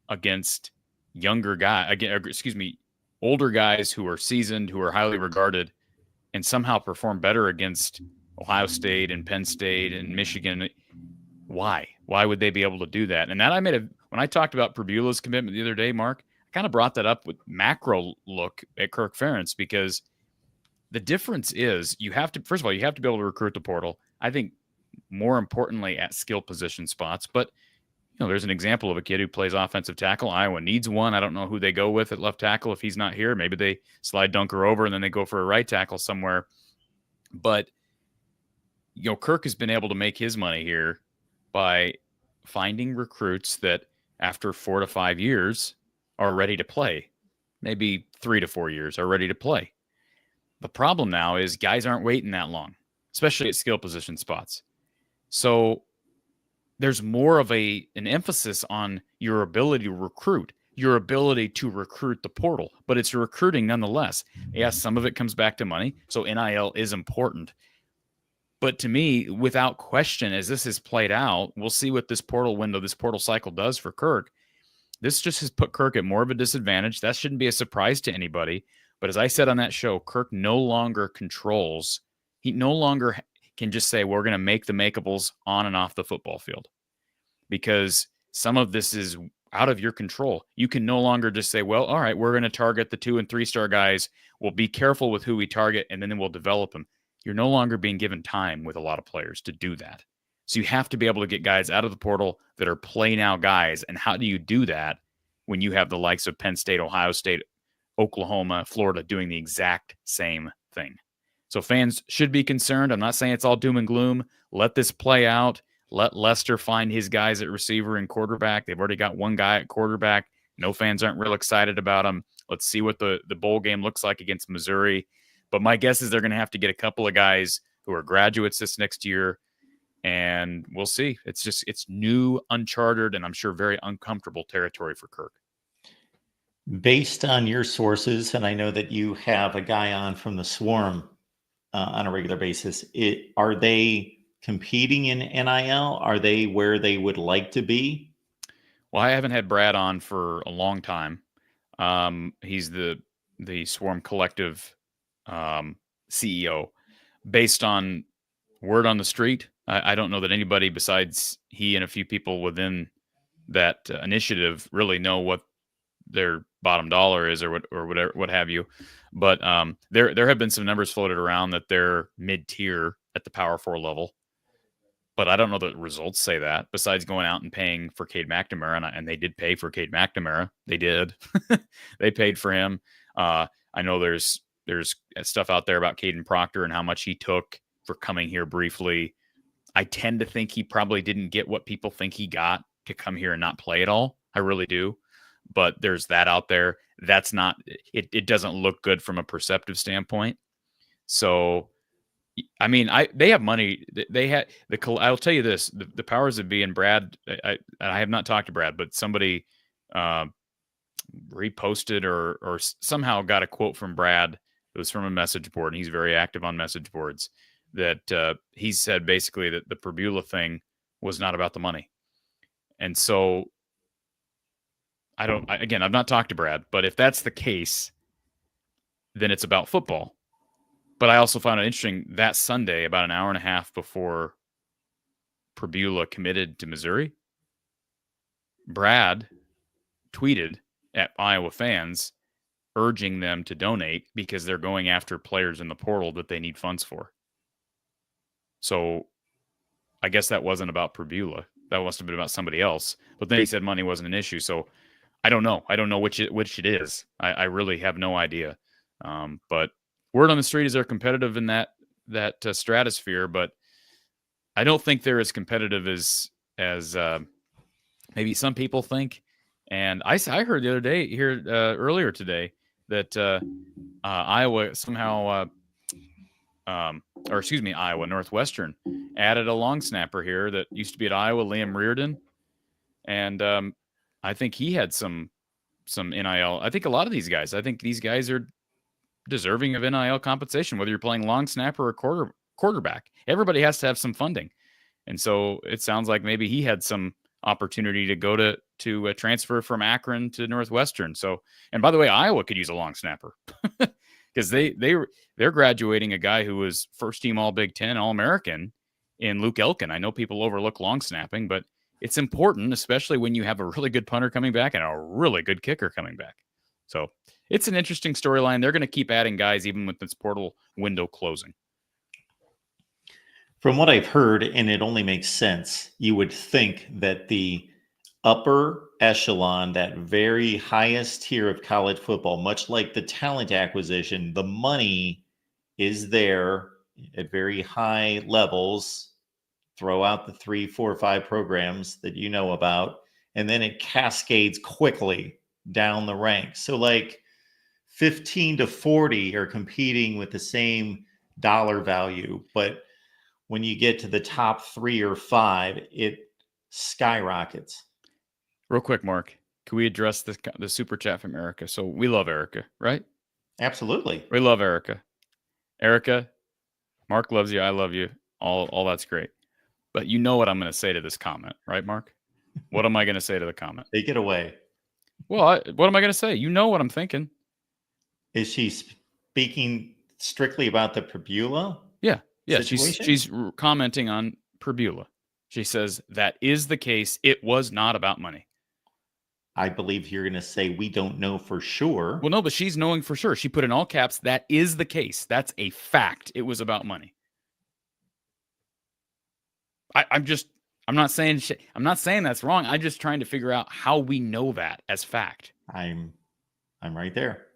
against younger guy again, excuse me, older guys who are seasoned, who are highly regarded, and somehow perform better against Ohio State and Penn State and Michigan. Why? Why would they be able to do that? And that when I talked about Perbula's commitment the other day, Mark, I kind of brought that up with macro look at Kirk Ferentz, because the difference is you have to, first of all, you have to be able to recruit the portal. I think more importantly at skill position spots. But there's an example of a kid who plays offensive tackle. Iowa needs one. I don't know who they go with at left tackle if he's not here. Maybe they slide Dunker over and then they go for a right tackle somewhere. But Kirk has been able to make his money here by finding recruits that after 4 to 5 years are ready to play. Maybe 3 to 4 years are ready to play. The problem now is guys aren't waiting that long, especially at skill position spots. So there's more of an emphasis on your ability to recruit, your ability to recruit the portal, but it's recruiting nonetheless. Yes, some of it comes back to money, so NIL is important. But to me, without question, as this has played out, we'll see what this portal window, this portal cycle does for Kirk. This just has put Kirk at more of a disadvantage. That shouldn't be a surprise to anybody. But as I said on that show, Kirk no longer controls. He no longer can just say, we're going to make the makeables on and off the football field, because some of this is out of your control. You can no longer just say, well, all right, we're going to target the 2 and 3 star guys. We'll be careful with who we target, and then we'll develop them. You're no longer being given time with a lot of players to do that. So you have to be able to get guys out of the portal that are play now guys. And how do you do that when you have the likes of Penn State, Ohio State, Oklahoma, Florida doing the exact same thing? So fans should be concerned. I'm not saying it's all doom and gloom. Let this play out. Let Lester find his guys at receiver and quarterback. They've already got one guy at quarterback. No fans aren't real excited about him. Let's see what the bowl game looks like against Missouri. But my guess is they're going to have to get a couple of guys who are graduates this next year, and we'll see. It's new, uncharted, and I'm sure very uncomfortable territory for Kirk. Based on your sources, and I know that you have a guy on from the Swarm on a regular basis, are they competing in NIL? Are they where they would like to be? Well, I haven't had Brad on for a long time. He's the Swarm Collective CEO. Based on word on the street, I don't know that anybody besides he and a few people within that initiative really know what their bottom dollar is or whatever, what have you. But there have been some numbers floated around that they're mid-tier at the Power 4 level. But I don't know that results say that, besides going out and paying for Cade McNamara, and they did pay for Cade McNamara. They did. They paid for him. I know there's stuff out there about Caden Proctor and how much he took for coming here briefly. I tend to think he probably didn't get what people think he got to come here and not play at all. I really do. But there's that out there. That's not, it doesn't look good from a perceptive standpoint. So, I mean, they have money. They had I'll tell you this: the powers that be, and Brad. I have not talked to Brad, but somebody reposted or somehow got a quote from Brad. It was from a message board, and he's very active on message boards. That he said basically that the Perbula thing was not about the money, and so again, I've not talked to Brad, but if that's the case, then it's about football. But I also found it interesting that Sunday, about an hour and a half before Perbula committed to Missouri, Brad tweeted at Iowa fans urging them to donate because they're going after players in the portal that they need funds for. So I guess that wasn't about Perbula. That must have been about somebody else. But then he said money wasn't an issue. So I don't know. I don't know which it is. I really have no idea. But word on the street is they're competitive in that stratosphere, but I don't think they're as competitive as maybe some people think. And I heard the other day here earlier today that Iowa somehow, Iowa Northwestern added a long snapper here that used to be at Iowa, Liam Reardon, and I think he had some NIL. I think a lot of these guys. I think these guys are deserving of NIL compensation, whether you're playing long snapper or quarterback. Everybody has to have some funding. And so it sounds like maybe he had some opportunity to go to to transfer from Akron to Northwestern. So, and by the way, Iowa could use a long snapper because they're graduating a guy who was first team All Big Ten, All American in Luke Elkin. I know people overlook long snapping, but it's important, especially when you have a really good punter coming back and a really good kicker coming back. So it's an interesting storyline. They're going to keep adding guys even with this portal window closing. From what I've heard, and it only makes sense, you would think that the upper echelon, that very highest tier of college football, much like the talent acquisition, the money is there at very high levels. Throw out the 3, 4, 5 programs that you know about, and then it cascades quickly down the ranks. So like 15 to 40 are competing with the same dollar value, but when you get to the top 3 or 5, it skyrockets. Real quick, Mark, can we address the super chat from Erica? So we love Erica, right? Absolutely. We love Erica. Erica, Mark loves you. I love you. All that's great. But you know what I'm going to say to this comment, right, Mark? What am I going to say to the comment? Take it away. Well, what am I going to say? You know what I'm thinking. Is she speaking strictly about the Prebula? Yeah. Situation? She's commenting on Prebula. She says that is the case. It was not about money. I believe you're going to say we don't know for sure. Well, no, but she's knowing for sure. She put in all caps, that is the case. That's a fact. It was about money. I'm not saying that's wrong. I'm just trying to figure out how we know that as fact. I'm right there.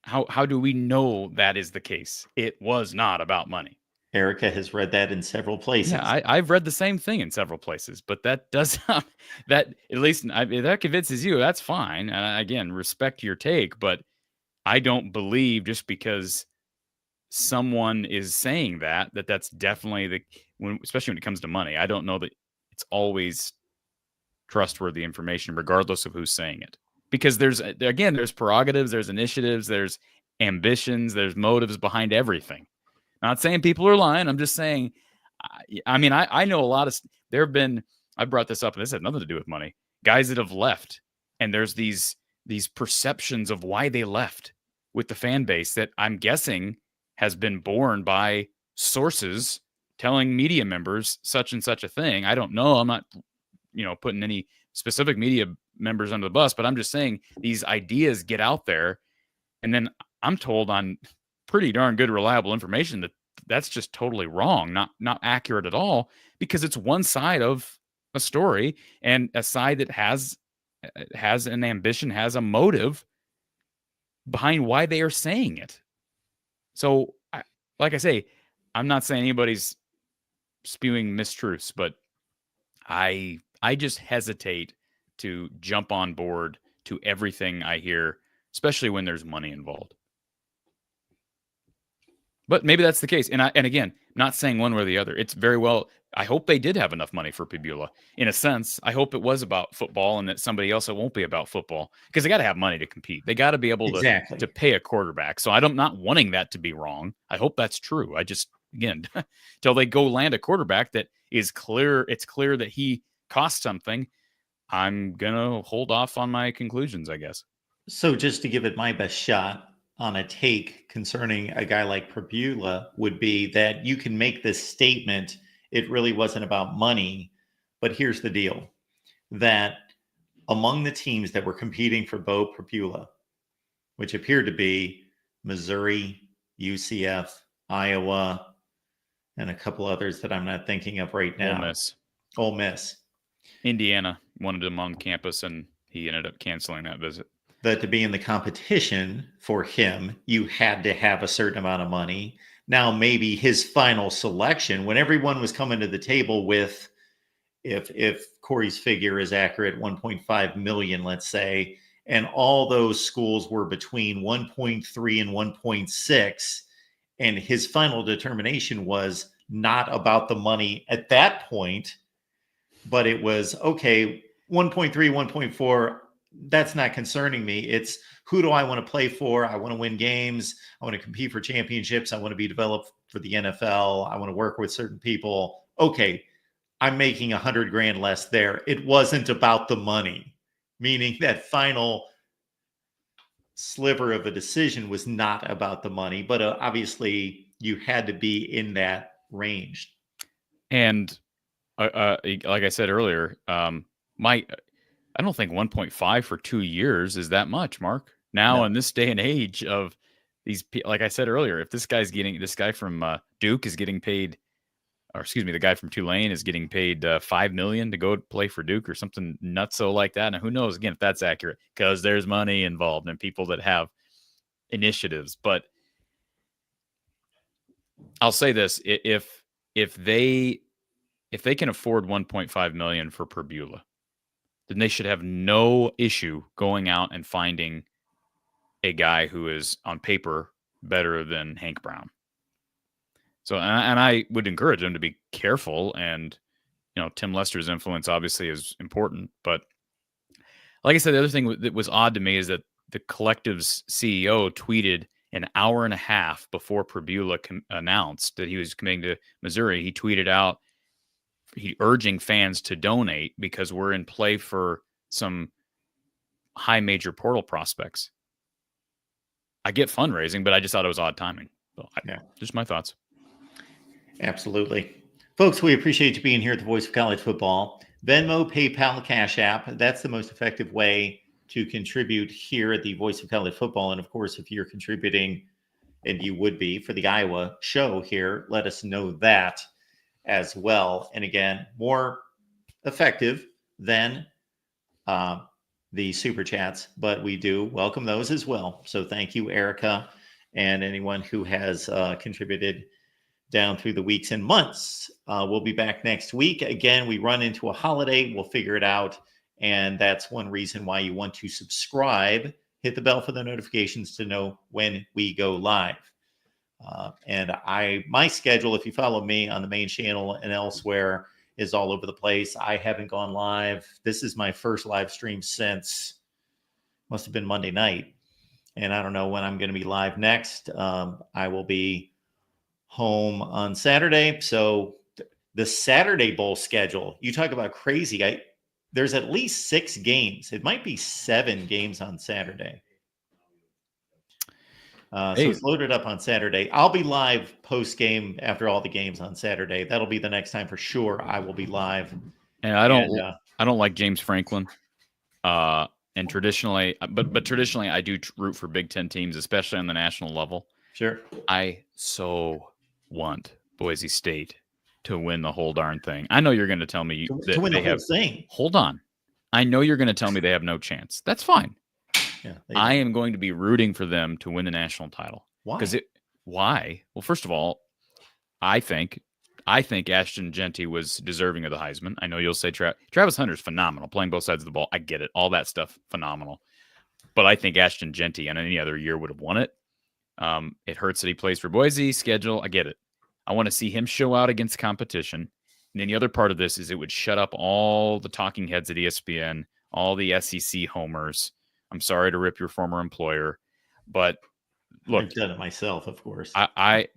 How do we know that is the case? It was not about money. Erica has read that in several places. Yeah, I've read the same thing in several places, but that does not, that at least if that convinces you, that's fine. And again, respect your take, but I don't believe just because someone is saying that's definitely especially when it comes to money. I don't know that it's always trustworthy information, regardless of who's saying it, because there's prerogatives, there's initiatives, there's ambitions, there's motives behind everything. Not saying people are lying. I'm just saying, I mean, I know a lot of, I brought this up and this had nothing to do with money, guys that have left. And there's these perceptions of why they left with the fan base that I'm guessing has been born by sources telling media members such and such a thing. I don't know. I'm not, putting any specific media members under the bus, but I'm just saying these ideas get out there. And then I'm told on pretty darn good, reliable information that that's just totally wrong, not accurate at all, because it's one side of a story and a side that has an ambition, has a motive behind why they are saying it. So, like I say, I'm not saying anybody's spewing mistruths, but I just hesitate to jump on board to everything I hear, especially when there's money involved. But maybe that's the case. And again, not saying one way or the other. It's very well, I hope they did have enough money for Prebula. In a sense, I hope it was about football and that somebody else, it won't be about football, because they got to have money to compete. They got to be able to pay a quarterback. So I'm not wanting that to be wrong. I hope that's true. I just, again, till they go land a quarterback that is clear, it's clear that he cost something, I'm going to hold off on my conclusions, I guess. So just to give it my best shot on a take concerning a guy like Prebula would be that you can make this statement, it really wasn't about money, but here's the deal, that among the teams that were competing for Bo Prebula, which appeared to be Missouri, UCF, Iowa, and a couple others that I'm not thinking of right now. Ole Miss. Indiana wanted him on campus, and he ended up canceling that visit. That to be in the competition for him, you had to have a certain amount of money. Now, maybe his final selection, when everyone was coming to the table with, if Corey's figure is accurate, 1.5 million, let's say, and all those schools were between 1.3 and 1.6, and his final determination was not about the money at that point, but it was, okay, 1.3, 1.4, that's not concerning me. It's who do I want to play for? I want to win games. I want to compete for championships. I want to be developed for the NFL. I want to work with certain people. Okay, I'm making 100 grand less there. It wasn't about the money, meaning that final sliver of a decision was not about the money, but obviously you had to be in that range. And like I said earlier, my I don't think 1.5 for 2 years is that much, Mark. Now No. in this day and age of like I said earlier, if this guy from Duke is getting paid, or excuse me, the guy from Tulane is getting paid $5 million to go play for Duke or something nutso like that. And who knows again if that's accurate, because there's money involved and people that have initiatives. But I'll say this: if they can afford 1.5 million for Perbula, then they should have no issue going out and finding a guy who is on paper better than Hank Brown. So, and I would encourage them to be careful. And, Tim Lester's influence obviously is important. But like I said, the other thing that was odd to me is that the collective's CEO tweeted an hour and a half before Perbula announced that he was committing to Missouri. He tweeted out, urging fans to donate because we're in play for some high major portal prospects. I get fundraising, but I just thought it was odd timing. So just my thoughts. Absolutely. Folks, we appreciate you being here at the Voice of College Football. Venmo, PayPal, Cash App. That's the most effective way to contribute here at the Voice of College Football. And of course, if you're contributing, and you would be for the Iowa show here, let us know that as well. And again, more effective than the super chats, but we do welcome those as well. So thank you, Erica, and anyone who has contributed down through the weeks and months. We'll be back next week. Again, we run into a holiday. We'll figure it out. And that's one reason why you want to subscribe. Hit the bell for the notifications to know when we go live. And my schedule, if you follow me on the main channel and elsewhere, is all over the place. I haven't gone live. This is my first live stream since, must have been Monday night. And I don't know when I'm going to be live next. I will be home on Saturday. So the Saturday Bowl schedule, you talk about crazy. There's at least 6 games. It might be 7 games on Saturday. So it's loaded up on Saturday. I'll be live post game after all the games on Saturday. That'll be the next time for sure. I will be live. And I don't like James Franklin. And traditionally, but traditionally, I do root for Big Ten teams, especially on the national level. Sure. I so want Boise State to win the whole darn thing. I know you're going to tell me to win the whole thing. Hold on. I know you're going to tell me they have no chance. That's fine. Yeah, I am going to be rooting for them to win the national title. Why? Why? Well, first of all, I think Ashton Jeanty was deserving of the Heisman. I know you'll say Travis Hunter's phenomenal, playing both sides of the ball. I get it. All that stuff, phenomenal. But I think Ashton Jeanty on any other year would have won it. It hurts that he plays for Boise. Schedule, I get it. I want to see him show out against competition. And then the other part of this is it would shut up all the talking heads at ESPN, all the SEC homers. I'm sorry to rip your former employer, but look, I've done it myself, of course. I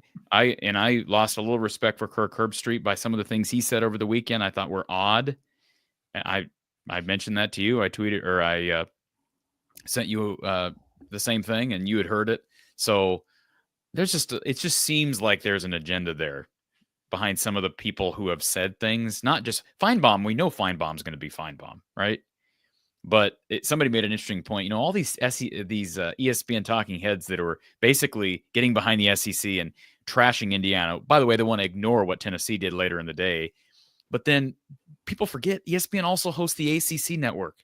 lost a little respect for Kirk Herbstreit by some of the things he said over the weekend. I thought were odd. I mentioned that to you. I tweeted, or I sent you the same thing, and you had heard it. So it just seems like there's an agenda there behind some of the people who have said things. Not just Feinbaum. We know Feinbaum's going to be Feinbaum, right? But somebody made an interesting point. All these ESPN talking heads that are basically getting behind the SEC and trashing Indiana. By the way, they want to ignore what Tennessee did later in the day. But then people forget ESPN also hosts the ACC network,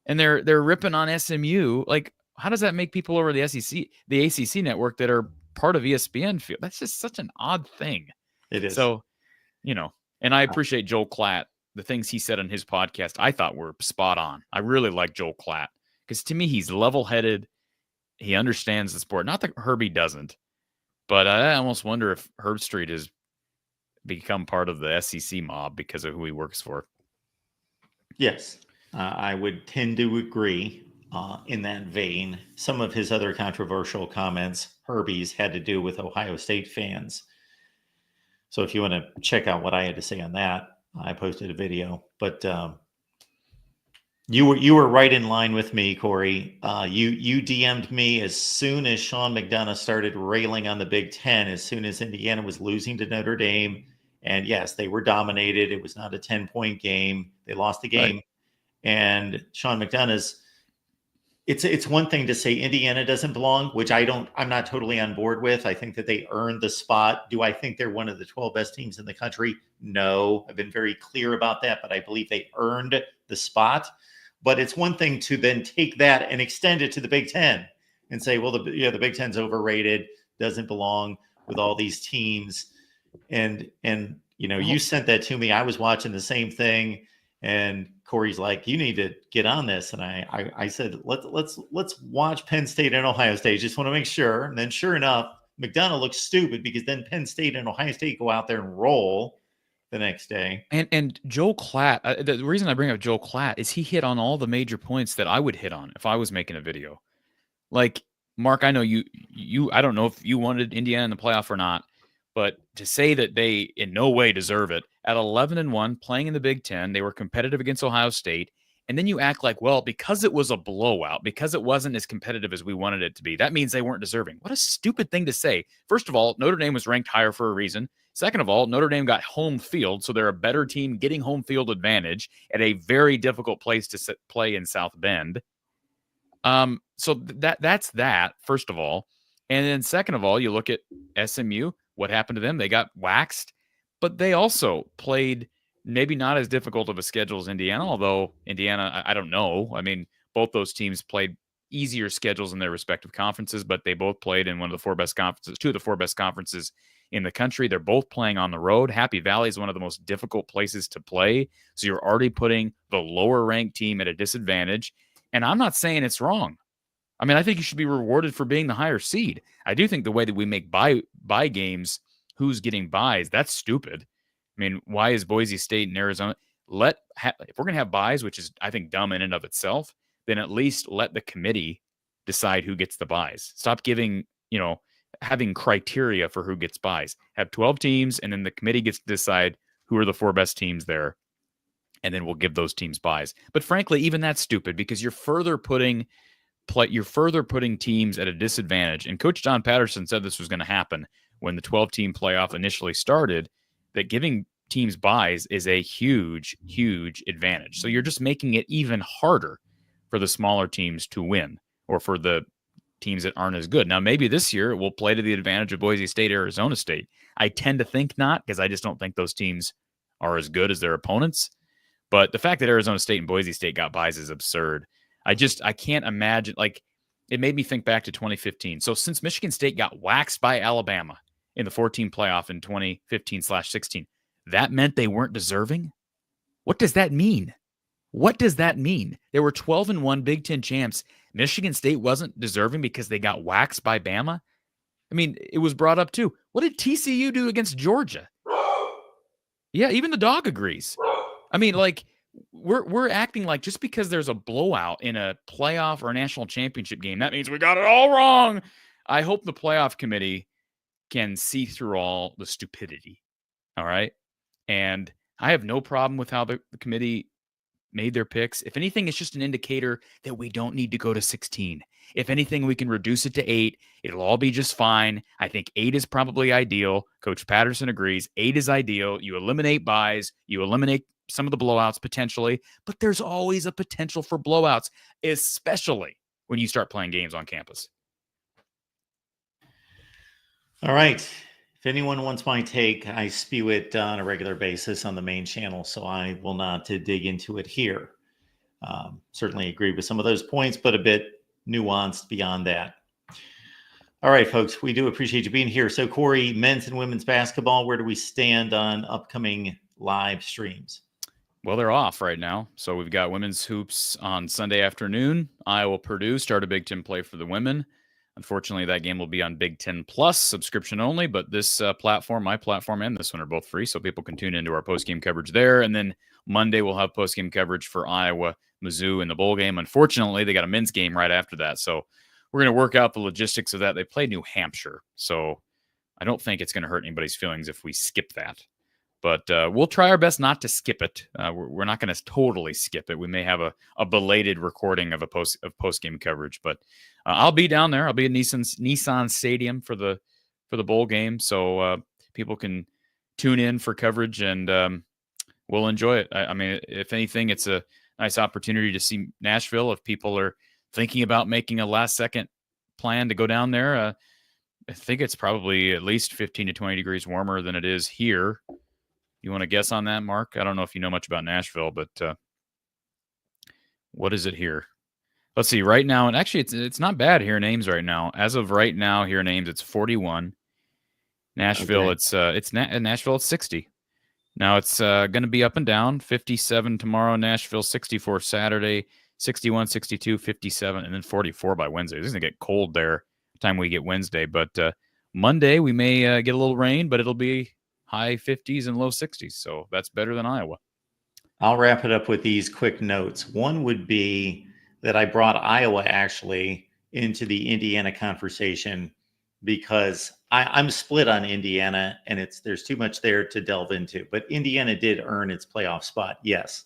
and they're ripping on SMU. Like, how does that make people over the ACC network that are part of ESPN feel? That's just such an odd thing. It is. So, and I appreciate Joel Klatt. The things he said on his podcast, I thought were spot on. I really like Joel Klatt because to me, he's level-headed. He understands the sport. Not that Herbie doesn't, but I almost wonder if Herbstreit has become part of the SEC mob because of who he works for. Yes, I would tend to agree in that vein. Some of his other controversial comments, Herbie's, had to do with Ohio State fans. So if you want to check out what I had to say on that, I posted a video, but you were right in line with me, Corey. You DM'd me as soon as Sean McDonough started railing on the Big Ten, as soon as Indiana was losing to Notre Dame. And yes, they were dominated. It was not a 10-point game. They lost the game. Right. And Sean McDonough's, it's one thing to say Indiana doesn't belong, which I'm not totally on board with. I think that they earned the spot. Do I think they're one of the 12 best teams in the country? No, I've been very clear about that, but I believe they earned the spot. But it's one thing to then take that and extend it to the Big Ten and say, well, the Big Ten's overrated, doesn't belong with all these teams. And you sent that to me. I was watching the same thing, and Corey's like, you need to get on this. And I said, let's watch Penn State and Ohio State. Just want to make sure. And then sure enough, McDonough looks stupid because then Penn State and Ohio State go out there and roll the next day. And Joel Klatt, the reason I bring up Joel Klatt is he hit on all the major points that I would hit on if I was making a video. Like, Mark, I know you I don't know if you wanted Indiana in the playoff or not, but to say that they in no way deserve it at 11-1, playing in the Big Ten, they were competitive against Ohio State, and then you act like, well, because it was a blowout, because it wasn't as competitive as we wanted it to be, that means they weren't deserving. What a stupid thing to say. First of all, Notre Dame was ranked higher for a reason. Second of all, Notre Dame got home field, so they're a better team getting home field advantage at a very difficult place to play in South Bend. So that's that, first of all. And then second of all, you look at SMU, what happened to them? They got waxed, but they also played maybe not as difficult of a schedule as Indiana, although Indiana, I don't know. I mean, both those teams played easier schedules in their respective conferences, but they both played in one of the four best conferences, two of the four best conferences in the country. They're both playing on the road. Happy Valley is one of the most difficult places to play. So you're already putting the lower ranked team at a disadvantage. And I'm not saying it's wrong. I mean, I think you should be rewarded for being the higher seed. I do think the way that we make buy games, who's getting buys, that's stupid. I mean, why is Boise State and Arizona if we're going to have buys, which is, I think, dumb in and of itself, then at least let the committee decide who gets the buys. Stop giving, having criteria for who gets buys. Have 12 teams, and then the committee gets to decide who are the four best teams there, and then we'll give those teams buys. But frankly, even that's stupid because you're further putting teams at a disadvantage. And Coach John Patterson said this was going to happen when the 12-team playoff initially started, that giving teams buys is a huge, huge advantage. So you're just making it even harder for the smaller teams to win, or for the teams that aren't as good. Now, maybe this year it will play to the advantage of Boise State, Arizona State. I tend to think not, because I just don't think those teams are as good as their opponents. But the fact that Arizona State and Boise State got buys is absurd. I can't imagine. Like, it made me think back to 2015. So since Michigan State got waxed by Alabama in the 14 playoff in 2015/16, that meant they weren't deserving? What does that mean? What does that mean? They were 12-1 Big Ten champs. Michigan State wasn't deserving because they got waxed by Bama? I mean, it was brought up too. What did TCU do against Georgia? Yeah, even the dog agrees. I mean, like, we're acting like just because there's a blowout in a playoff or a national championship game, that means we got it all wrong. I hope the playoff committee can see through all the stupidity. All right. And I have no problem with how the committee made their picks. If anything, it's just an indicator that we don't need to go to 16. If anything, we can reduce it to 8. It'll all be just fine. I think 8 is probably ideal. Coach Patterson agrees. 8 is ideal. You eliminate buys. You eliminate some of the blowouts potentially, but there's always a potential for blowouts, especially when you start playing games on campus. All right. If anyone wants my take, I spew it on a regular basis on the main channel, so I will not dig into it here. Certainly agree with some of those points, but a bit nuanced beyond that. All right, folks, we do appreciate you being here. So, Corey, men's and women's basketball, where do we stand on upcoming live streams? Well, they're off right now. So we've got women's hoops on Sunday afternoon. Iowa-Purdue start a Big Ten play for the women. Unfortunately, that game will be on Big Ten Plus, subscription only, but this platform, my platform, and this one are both free, so people can tune into our postgame coverage there. And then Monday, we'll have postgame coverage for Iowa, Mizzou, in the bowl game. Unfortunately, they got a men's game right after that, so we're going to work out the logistics of that. They play New Hampshire, so I don't think it's going to hurt anybody's feelings if we skip that. But we'll try our best not to skip it. We're not going to totally skip it. We may have a belated recording of post game coverage, but I'll be down there. I'll be at Nissan Stadium for the bowl game, so people can tune in for coverage, and we'll enjoy it. I mean, if anything, it's a nice opportunity to see Nashville. If people are thinking about making a last-second plan to go down there, I think it's probably at least 15 to 20 degrees warmer than it is here. You want to guess on that, Mark? I don't know if you know much about Nashville, but what is it here? Let's see. Right now, and actually, it's not bad here in Ames right now. As of right now, here in Ames, it's 41. Nashville, Okay. Nashville, it's 60. Now it's going to be up and down. 57 tomorrow, Nashville. 64 Saturday. 61, 62, 57, and then 44 by Wednesday. This is going to get cold there time we get Wednesday, but Monday we may get a little rain, but it'll be high 50s and low 60s, so that's better than Iowa. I'll wrap it up with these quick notes. One would be that I brought Iowa actually into the Indiana conversation because I'm split on Indiana, and there's too much there to delve into. But Indiana did earn its playoff spot, yes.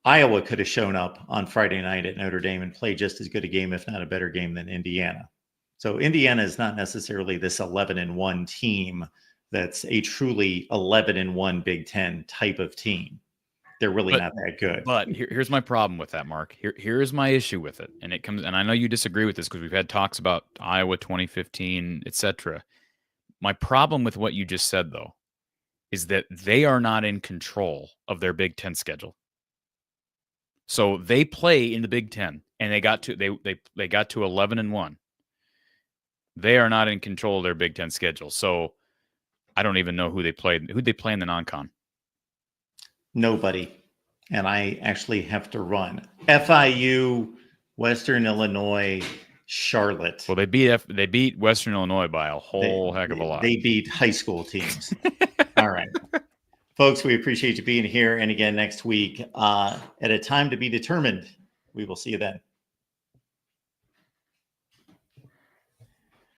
Iowa could have shown up on Friday night at Notre Dame and played just as good a game, if not a better game, than Indiana. So Indiana is not necessarily this 11-1 team that's a truly 11-1 Big Ten type of team. They're really not that good. But here's my problem with that, Mark. Here's my issue with it, and it comes. And I know you disagree with this because we've had talks about Iowa 2015, etc. My problem with what you just said, though, is that they are not in control of their Big Ten schedule. So they play in the Big Ten, and they got to 11-1. They are not in control of their Big Ten schedule. So I don't even know who they played. Who'd they play in the non-con? Nobody. And I actually have to run. FIU, Western Illinois, Charlotte. Well, they beat Western Illinois by a whole heck of a lot. They beat high school teams. All right. Folks, we appreciate you being here. And again, next week, at a time to be determined, we will see you then.